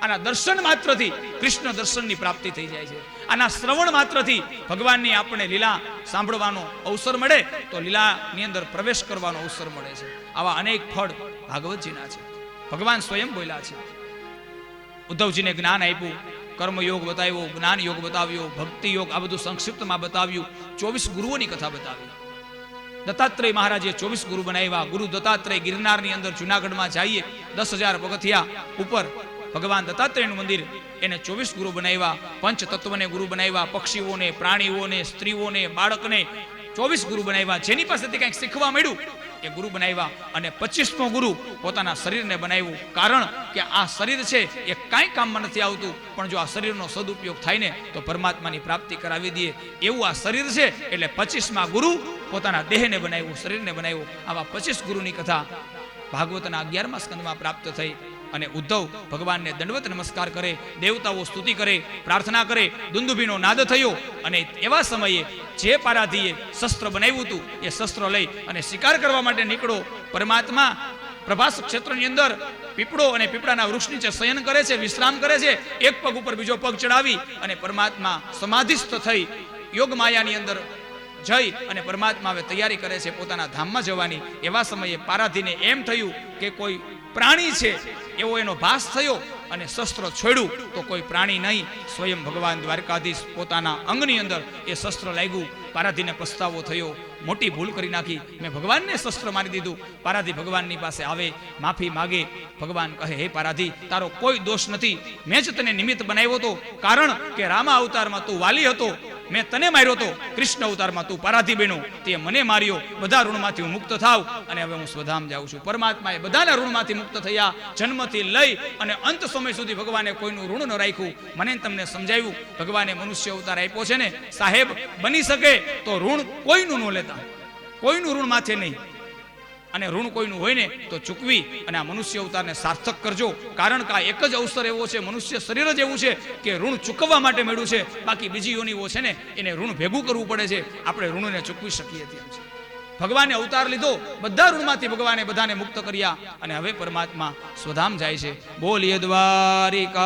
આના દર્શન માત્રથી કૃષ્ણ દર્શનની પ્રાપ્તિ થઈ જાય છે. આના શ્રવણ માત્રથી ભગવાનની આપણે લીલા સાંભળવાનો અવસર મળે, તો લીલાની અંદર પ્રવેશ કરવાનો અવસર મળે છે. આવા અનેક ફળ ભાગવતજીના છે. ભગવાન સ્વયં બોલ્યા છે. ઉદ્ધવજીને જ્ઞાન આપ્યું, કર્મયોગ બતાવ્યો, જ્ઞાન યોગ બતાવ્યો, ભક્તિ યોગ, આ બધું સંક્ષિપ્તમાં બતાવ્યું. 24 ગુરુઓની કથા બતાવી. દત્તાત્રેય મહારાજે 24 ગુરુ બનાવ્યા. ગુરુ દત્તાત્રેય ગિરનારની અંદર જુનાગઢમાં જઈએ, 10,000 પગથિયા ઉપર ભગવાન દત્તાત્રેયનું મંદિર, એને 24 ગુરુ બનાવ્યા. પંચ તત્વને ગુરુ બનાવ્યા, પક્ષીઓને, પ્રાણીઓને, સ્ત્રીઓને, બાળકને 24 ગુરુ બનાવ્યા. જેની પાસેથી કંઈક શીખવા મળ્યું એ ગુરુ બનાવ્યા. અને 25મો ગુરુ પોતાના શરીરને બનાવ્યું. કારણ કે આ શરીર છે એ કાંઈ કામમાં નથી આવતું, પણ જો આ શરીરનો સદુપયોગ થાય ને તો પરમાત્માની પ્રાપ્તિ કરાવી દે એવું આ શરીર છે. એટલે 25મા ગુરુ પોતાના દેહને બનાવ્યું, શરીરને બનાવ્યું. આવા 25 ગુરુની કથા ભાગવતના 11મા સ્કંદમાં પ્રાપ્ત થઈ. અને ઉદ્ધવ ભગવાનને દંડવત નમસ્કાર કરે, દેવતાઓ સ્તુતિ કરે, પ્રાર્થના કરે, દુંદુભીનો નાદ થયો. અને એવા સમયે જે પારાધીએ શસ્ત્ર બનાવ્યું હતું એ શસ્ત્ર લઈ અને શિકાર કરવા માટે નીકળો. પરમાત્મા પ્રભાસ ક્ષેત્રની અંદર પીપળો અને પીપળાના વૃક્ષ નીચે શયન કરે છે, વિશ્રામ કરે છે. એક પગ ઉપર બીજો પગ ચડાવી અને પરમાત્મા સમાધિસ્થ થઈ યોગ માયાની અંદર જઈ અને પરમાત્મા હવે તૈયારી કરે છે પોતાના ધામમાં જવાની. એવા સમયે પારાધીને એમ થયું કે કોઈ પ્રાણી છે એવો એનો ભાસ થયો, અને શસ્ત્ર છોડ્યું તો કોઈ પ્રાણી નહીં, સ્વયં ભગવાન દ્વારકાધીશ પોતાના અંગની અંદર એ શસ્ત્ર લાગ્યું. પારાધીને પસ્તાવો થયો, મોટી ભૂલ કરી નાખી, મેં ભગવાનને શસ્ત્ર મારી દીધું. પારાધી ભગવાનની પાસે આવે, માફી માગે. ભગવાન કહે, હે પારાધી, તારો કોઈ દોષ નથી, મેં જ તને નિમિત્ત બનાવ્યો હતો. કારણ કે રામા અવતારમાં તું વાલી હતો, મેં તને માર્યો હતો. કૃષ્ણ અવતારમાં તું પારાધી બન્યો, તે મને માર્યો. બધા ઋણમાંથી હું મુક્ત થાવ અને હવે હું સ્વધામ જાઉં છું. પરમાત્માએ બધાના ઋણમાંથી મુક્ત થયા. જન્મથી લઈ અને અંત સમય સુધી ભગવાને કોઈનું ઋણ ન રાખ્યું. મને તમને સમજાવ્યું, ભગવાને મનુષ્ય અવતાર આપ્યો છે ને સાહેબ, બની શકે તો ઋણ કોઈનું ન લેતા, કોઈનું ઋણ માથે નહીં. અને ઋણ કોઈનું હોય ને તો ચૂકવી અને આ મનુષ્ય અવતારને સાર્થક કરજો. કારણ કે આ એક જ અવસર એવો છે, મનુષ્ય શરીર જ એવું છે કે ઋણ ચૂકવવા માટે મળ્યું છે. બાકી બીજી યોનિઓ છે ને એને ઋણ ભેગું કરવું પડે છે. આપણે ઋણને ચૂકવી શકીએ તેમ છે. ભગવાને અવતાર લીધો, બધા ઋણમાંથી ભગવાને બધાને મુક્ત કર્યા. અને હવે પરમાત્મા સ્વધામ જાય છે. બોલીએ દ્વારિકાધીશ.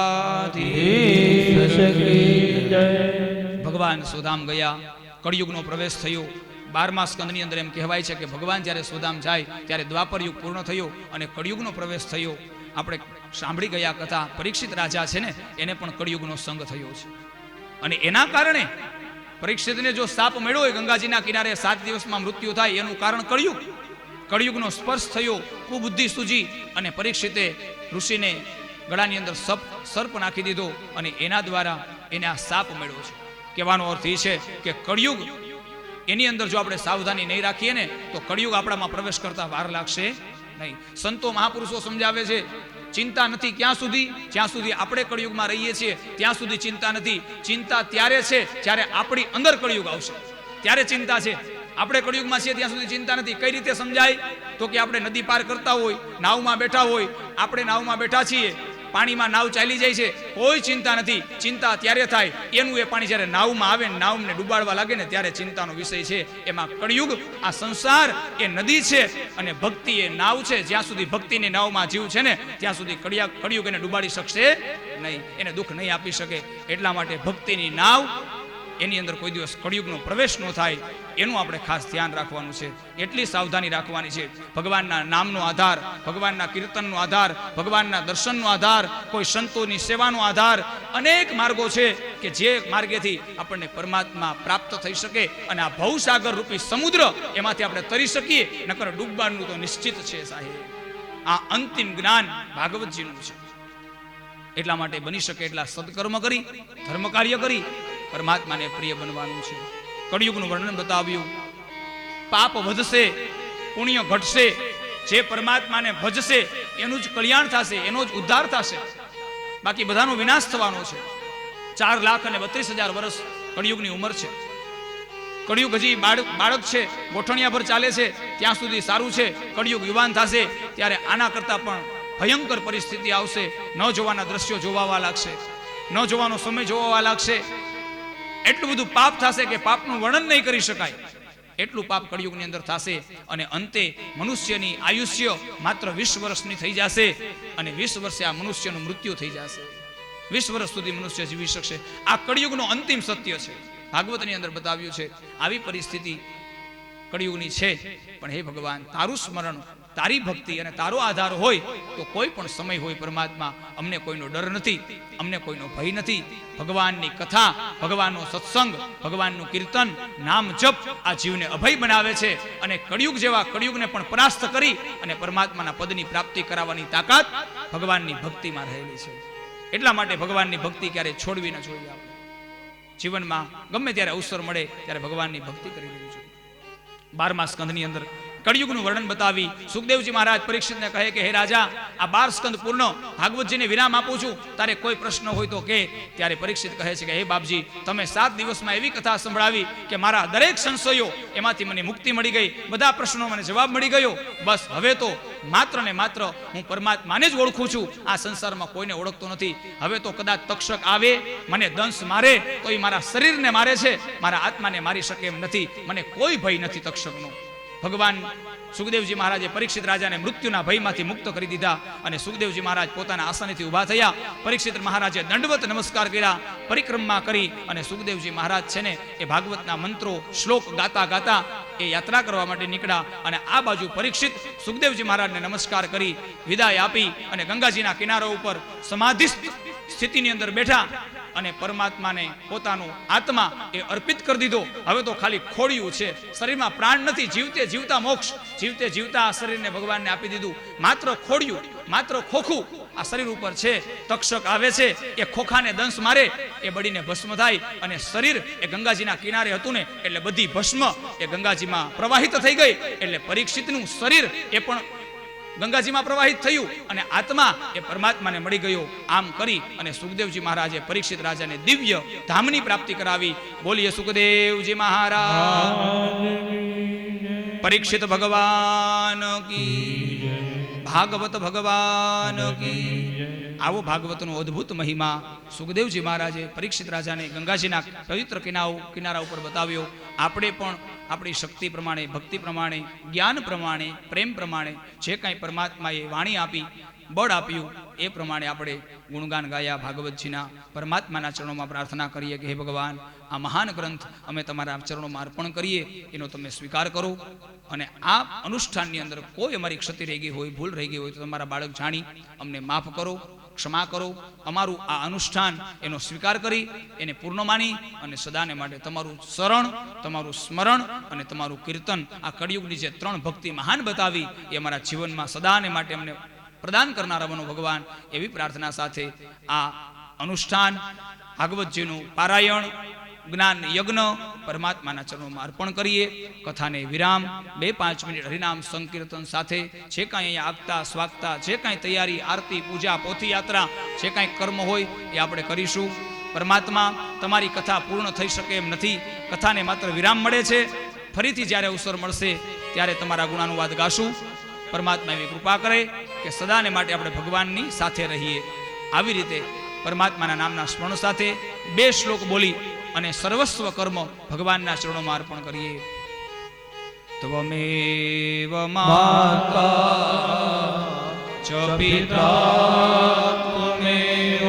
ભગવાન સ્વધામ ગયા, કળિયુગનો પ્રવેશ થયો. 12મા સ્કંદની અંદર એમ કહેવાય છે કે ભગવાન જ્યારે સ્વધામ જાય ત્યારે દ્વાપર યુગ પૂર્ણ થયો અને કળિયુગનો પ્રવેશ થયો. આપણે સાંભળી ગયા કથા, પરીક્ષિત રાજા છે ને એને પણ કળિયુગનો સંગ થયો છે. અને એના કારણે પરીક્ષિતને જો સાપ મળ્યો હોય ગંગાજીના કિનારે 7 દિવસમાં મૃત્યુ થાય, એનું કારણ કળિયુગ. કળિયુગનો સ્પર્શ થયો, કુબુદ્ધિ સૂજી અને પરીક્ષિતે ઋષિને ગળાની અંદર સર્પ નાખી દીધો અને એના દ્વારા એને આ સાપ મળ્યો છે. કહેવાનો અર્થ એ છે કે કળિયુગ એની અંદર જો આપણે સાવધાની નહીં રાખીએ ને તો કળિયુગ આપણામાં પ્રવેશ કરતા વાર લાગશે નહીં. સંતો મહાપુરુષો સમજાવે છે, ચિંતા નથી ક્યાં સુધી, જ્યાં સુધી આપણે કળિયુગમાં રહીએ છીએ ત્યાં સુધી ચિંતા નથી. ચિંતા ત્યારે છે જ્યારે આપણી અંદર કળિયુગ આવશે, ત્યારે ચિંતા છે. આપણે કળિયુગમાં છીએ ત્યાં સુધી ચિંતા નથી. કઈ રીતે સમજાય? તો કે આપણે નદી પાર કરતા હોય, નાવમાં બેઠા હોય, આપણે નાવમાં બેઠા છીએ, પાણીમાં નાવ ચાલી જાય છે, કોઈ ચિંતા નથી. ચિંતા ત્યારે થાય એનું એ પાણી જ્યારે નાવમાં આવે ને નાવને ડૂબાડવા લાગે ને ત્યારે ચિંતાનો વિષય છે. એમાં કળિયુગ, આ સંસાર એ નદી છે અને ભક્તિ એ નાવ છે. જ્યાં સુધી ભક્તિની નાવમાં જીવ છે ને ત્યાં સુધી કળિયુગ એને ડૂબાડી શકશે નહીં, એને દુઃખ નહીં આપી શકે. એટલા માટે ભક્તિની નાવ એની અંદર કોઈ દિવસ કળિયુગનો પ્રવેશ ન થાય એનું આપણે ખાસ ધ્યાન રાખવાનું છે. એટલી સાવધાની રાખવાની છે. ભગવાનના નામનો આધાર, ભગવાનના કીર્તનનો આધાર, ભગવાનના દર્શનનો આધાર, કોઈ સંતોની સેવાનો આધાર, અનેક માર્ગો છે કે જે માર્ગેથી આપણને પરમાત્મા પ્રાપ્ત થઈ શકે અને આ ભવસાગર રૂપી સમુદ્ર એમાંથી આપણે તરી શકીએ. નકર ડૂબવાનું તો નિશ્ચિત છે સાહેબ. આ અંતિમ જ્ઞાન ભાગવતજીનું છે. એટલા માટે બની શકે એટલા સદકર્મ કરી, ધર્મ કાર્ય કરી પરમાત્માને પ્રિય બનવાનું છે. કળિયુગનું વર્ણન બતાવ્યું. પાપ વધશે, પુણ્ય ઘટશે. જે પરમાત્માને ભજશે એનું જ કલ્યાણ થશે, એનો જ ઉદ્ધાર થશે. બાકી બધાનો વિનાશ થવાનો છે. 4,32,000 વર્ષ કળિયુગની ઉંમર છે. કળિયુગ હજી બાળક છે, ગોઠણિયા પર ચાલે છે, ત્યાં સુધી સારું છે. કળિયુગ યુવાન થશે ત્યારે આના કરતા પણ ભયંકર પરિસ્થિતિ આવશે. ન જોવાના દ્રશ્યો જોવાવા લાગશે, ન જોવાનો સમય જોવાવા લાગશે. એટલું બધું પાપ થશે કે પાપનું વર્ણન નહીં કરી શકાય. એટલું પાપ કળિયુગની અંદર થશે અને અંતે મનુષ્યની આયુષ્ય માત્ર 20 વર્ષની થઈ જશે અને 20 વર્ષે આ મનુષ્યનું મૃત્યુ થઈ જશે. 20 વર્ષ સુધી મનુષ્ય જીવી શકશે. આ કળિયુગનો અંતિમ સત્ય છે. ભાગવતની અંદર બતાવ્યું છે. આવી પરિસ્થિતિ કળિયુગની છે. પણ હે ભગવાન, તારું સ્મરણ, તારી ભક્તિ અને તારો આધાર હોય તો કોઈ પણ સમય હોય પરમાત્મા, અમને કોઈનો ડર નથી, અમને કોઈનો ભય નથી. ભગવાનની કથા, ભગવાનનો સત્સંગ, ભગવાનનું કીર્તન, નામ જપ આ જીવને અભય બનાવે છે અને કળિયુગ જેવા કળિયુગને પણ પરાસ્ત કરી અને પરમાત્માના પદની પ્રાપ્તિ કરાવવાની તાકાત ભગવાનની ભક્તિમાં રહેલી છે. એટલા માટે ભગવાનની ભક્તિ ક્યારે છોડવી ન જોઈએ. આપણે જીવનમાં ગમે ત્યારે અવસર મળે ત્યારે ભગવાનની ભક્તિ કરી લેવી જોઈએ. 12મા સ્કંધની અંદર કળિયુગનું વર્ણન બતાવી સુખદેવજી મહારાજ પરીક્ષિતને કહે કે હે રાજા, આ 12 સ્કંદ પૂર્ણ, ભાગવતજીને વિરામ આપું છું, તારે કોઈ પ્રશ્ન હોય તો કે. ત્યારે પરીક્ષિત કહે છે કે હે બાપજી, તમે 7 દિવસમાં એવી કથા સંભળાવી કે મારા દરેક સંશયો એમાંથી મને મુક્તિ મળી ગઈ, બધા પ્રશ્નો મને જવાબ મળી ગયો. બસ હવે તો માત્ર ને માત્ર હું પરમાત્માને જ ઓળખું છું, આ સંસારમાં કોઈને ઓળખતો નથી. હવે તો કદાચ તક્ષક આવે, મને દંશ મારે તો એ મારા શરીરને મારે છે, મારા આત્માને મારી શકે એમ નથી. મને કોઈ ભય નથી તક્ષકનો. ભગવાન સુખદેવજી મહારાજે પરીક્ષિત રાજાને મૃત્યુના ભયમાંથી મુક્ત કરી દીધા અને સુખદેવજી મહારાજ પોતાના આસનેથી ઊભા થયા. પરીક્ષિત મહારાજે દંડવત નમસ્કાર કર્યા, પરિક્રમા કરી અને સુખદેવજી મહારાજ છે ને એ ભાગવતના મંત્રો શ્લોક ગાતા ગાતા એ યાત્રા કરવા માટે નીકળ્યા. અને આ બાજુ પરીક્ષિત સુખદેવજી મહારાજને નમસ્કાર કરી વિદાય આપી અને ગંગાજીના કિનારા ઉપર સમાધિસ્થ સ્થિતિની અંદર બેઠા અને પરમાત્માને પોતાનો આત્મા એ અર્પિત કરી દીધો. હવે તો ખાલી ખોડિયું છે, શરીરમાં પ્રાણ નથી. જીવતે જીવતા મોક્ષ, જીવતે જીવતા આ શરીરને ભગવાનને આપી દીધું. માત્ર ખોડિયું, માત્ર ખોખું આ શરીર ઉપર છે. તક્ષક આવે છે, એ ખોખાને દંશ મારે, એ બળીને ભસ્મ થાય અને શરીર એ ગંગાજીના કિનારે હતું ને એટલે બધી ભસ્મ એ ગંગાજીમાં પ્રવાહિત થઈ ગઈ. એટલે પરીક્ષિતનું શરીર એ પણ ગંગાજીમાં પ્રવાહિત થયું અને આત્મા એ પરમાત્માને મળી ગયો. આમ કરી અને સુખદેવજી મહારાજે પરીક્ષિત રાજાને દિવ્ય ધામની પ્રાપ્તિ કરાવી. બોલીએ સુખદેવજી મહારાજ. પરીક્ષિત ભગવાન કી, ભાગવત ભગવાન કી. આવો ભાગવતનો અદ્ભુત મહિમા સુખદેવજી મહારાજે પરીક્ષિત રાજાને ગંગાજીના પવિત્ર કિનારા ઉપર બતાવ્યો. આપણે પણ આપણી શક્તિ પ્રમાણે, ભક્તિ પ્રમાણે, જ્ઞાન પ્રમાણે, પ્રેમ પ્રમાણે જે કાંઈ પરમાત્માએ વાણી આપી, બળ આપ્યું એ પ્રમાણે આપણે ગુણગાન ગાયા ભાગવતજીના. પરમાત્માના ચરણોમાં પ્રાર્થના કરીએ કે હે ભગવાન, આ મહાન ગ્રંથ અમે તમારા ચરણોમાં અર્પણ કરીએ, એનો તમે સ્વીકાર કરો અને આ અનુષ્ઠાનની અંદર કોઈ અમારી ક્ષતિ રહી ગઈ હોય, ભૂલ રહી ગઈ હોય તો તમારા બાળક જાણી અમને માફ કરો, ક્ષમા કરો. અમારું આ અનુષ્ઠાન એનો સ્વીકાર કરી એને પૂર્ણ માની અને સદાને માટે તમારું શરણ, તમારું સ્મરણ અને તમારું કીર્તન, આ કળિયુગની જે 3 ભક્તિ મહાન બતાવી એ અમારા જીવનમાં સદાને માટે અમને પ્રદાન કરનારા બનો ભગવાન. એવી પ્રાર્થના સાથે આ અનુષ્ઠાન ભાગવતજીનું પારાયણ, જ્ઞાન યજ્ઞ પરમાત્માના ચરણોમાં અર્પણ કરીએ. કથાને વિરામ. 2-5 મિનિટ હરિનામ સંકીર્તન સાથે જે કાંઈ અહીંયા આગતા સ્વાગતા, જે કાંઈ તૈયારી, આરતી, પૂજા, પોથી યાત્રા, જે કાંઈ કર્મ હોય એ આપણે કરીશું. પરમાત્મા તમારી કથા પૂર્ણ થઈ શકે એમ નથી. કથાને માત્ર વિરામ મળે છે, ફરીથી જ્યારે અવસર મળશે ત્યારે તમારા ગુણાનુવાદ ગાશું. પરમાત્મા એવી કૃપા કરે કે સદાને માટે આપણે ભગવાનની સાથે રહીએ. આવી રીતે પરમાત્માના નામના સ્મરણ સાથે 2 શ્લોક બોલી અને સર્વસ્વ કર્મ ભગવાનના ચરણોમાં અર્પણ કરીએ. ત્વમેવ માતા ચ પિતા ત્વમેવ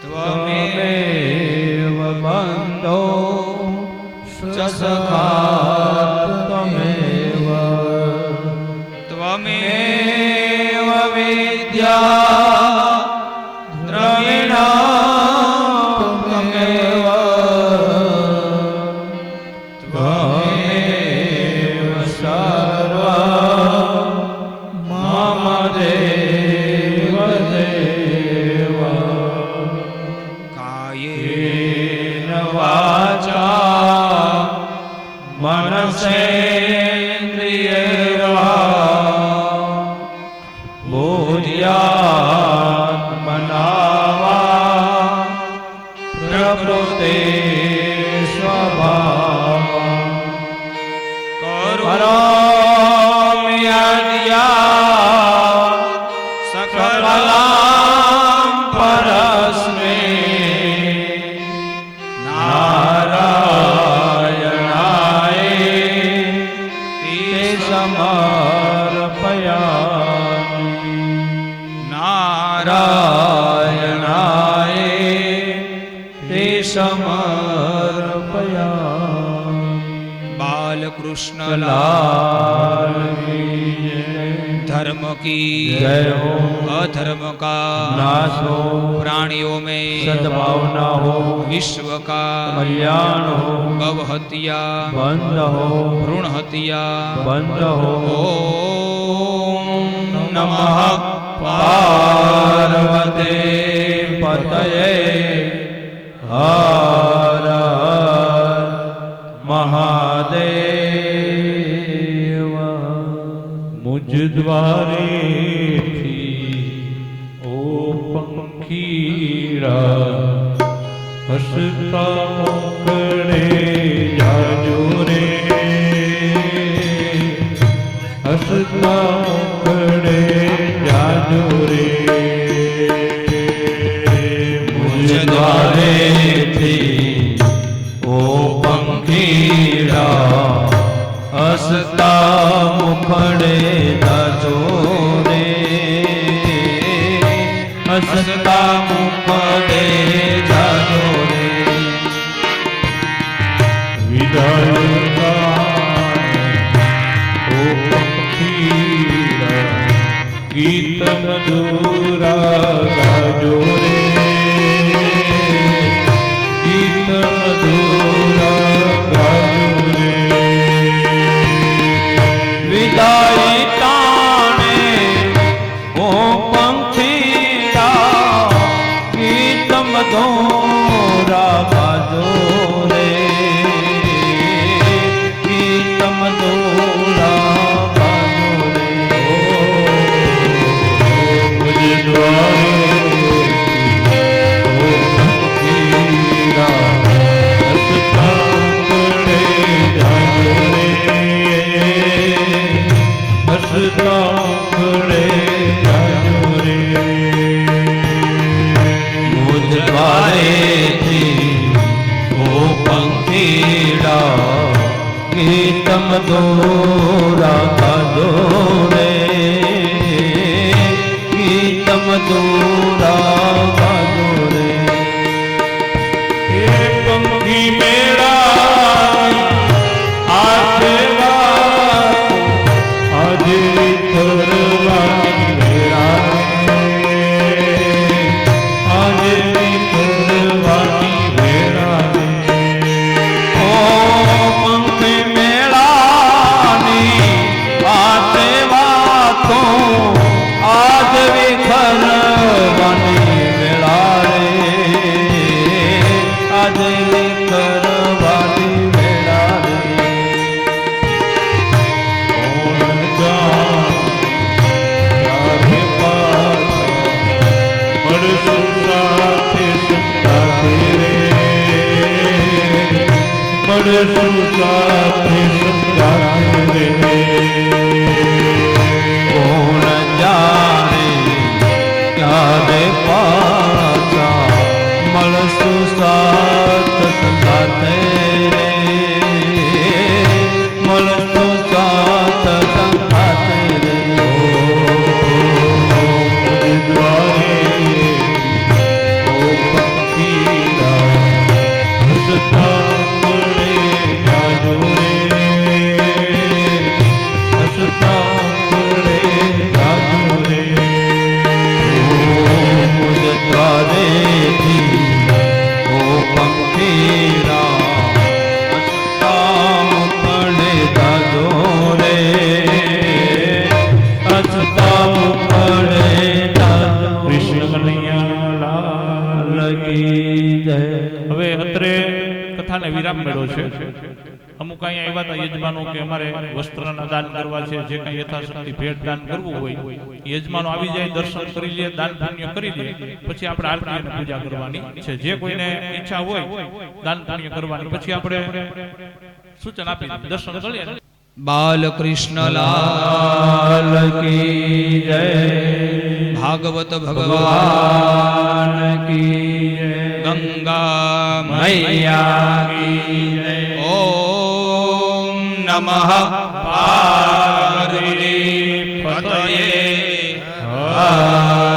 ત્વમેવ બંધો સખા ત્વમેવ ત્વમેવ વિદ્યા દ્રવિણા ત્વમેવ ત્વમેવ સર્વ મમ દેવ દેવ કાયેન વાચા મનસેન્દ્રિયૈર્વા બુદ્ધ્યાત્મના પ્રકૃતે સ્વભાવં કરોમિ યદ્યા સકલાં પરસ્મૈ નારાયણાય તે સમર્પયામિ નારાયણાય તે સમર્પયામિ. બાલકૃષ્ણ લાલ धर्म की जय हो अधर्म का नाश हो प्राणियों में सद्भावना हो विश्व का कल्याण हो गौ हत्या बंद हो भ्रूण हत्या बंद हो ओम नमः पार्वते पतये हर हर महादेव. मुझ द्वारे ओ पंखीड़ा हसता मुखड़े जाजो रे हसता मुखड़े जाजो रे मुझ द्वारे ओ पंखीड़ा हसता मुखड़े जाजो रे हसता मुखड़े जाजो रे विदाय ओ पक्षीरा गीत मधुरा गाजो रे गीत मधुरा गाजो रे विदाई ताने ओ पंखीड़ा गीत मधुरा गाजो रे गीत मधुरा गाजो रे मुझ द्वारे ओ पंखीड़ा हसता मुखड़े जाजो रे हसता मुखड़े जाजो रे मुझ द्वारे ओ पंखीड़ा गीत मधुरा गाजो रे गीत मधुरा गाजो रे हे पंखी मेरा आशीर्वाद આજે થરવાની વેળાએ આજે થરવાની વેળાએ ઓ પંખી મેળાની વાતે વાતો આજ વિખર મળશું સાથે સંગાથે રે કોણ જાણે ક્યારે પાછા મળશું સાથ સંગાથે રે મળશું સાથ સંગાથે રે દ્વારે ઓ પંખીડા હસતા પડે જાજો રે હસતા પડે જાજો રે દ્વારેથી ઓ પંખીડા હસતા પડે જાજો રે હસતા પડે જાજો કૃષ્ણ કનૈયા લાલ કી જય. હવે અત્રે કથાને વિરામ મળ્યો છે. અમુક અહીંયા આવ્યા હતા યજમાનો કે અમારે વસ્ત્રના દાન કરવા છે, જે કઈ યથાશક્તિ ભેટ દાન કરવું હોય યજમાનો આવી જાય, દર્શન કરી લે, દાન પુણ્ય કરી લે, પછી આપણે આરતી અને પૂજા કરવાની છે. જે કોઈને ઈચ્છા હોય દાન પુણ્ય કરવાની, પછી આપણે સૂચન આપી દર્શન કરીએ. બાલકૃષ્ણ લાલ કી જય. ભાગવત ભગવાન ભગવાન કી જય. ગંગા મૈયા કી જય. ઓમ નમઃ પાર્વતી પતયે હર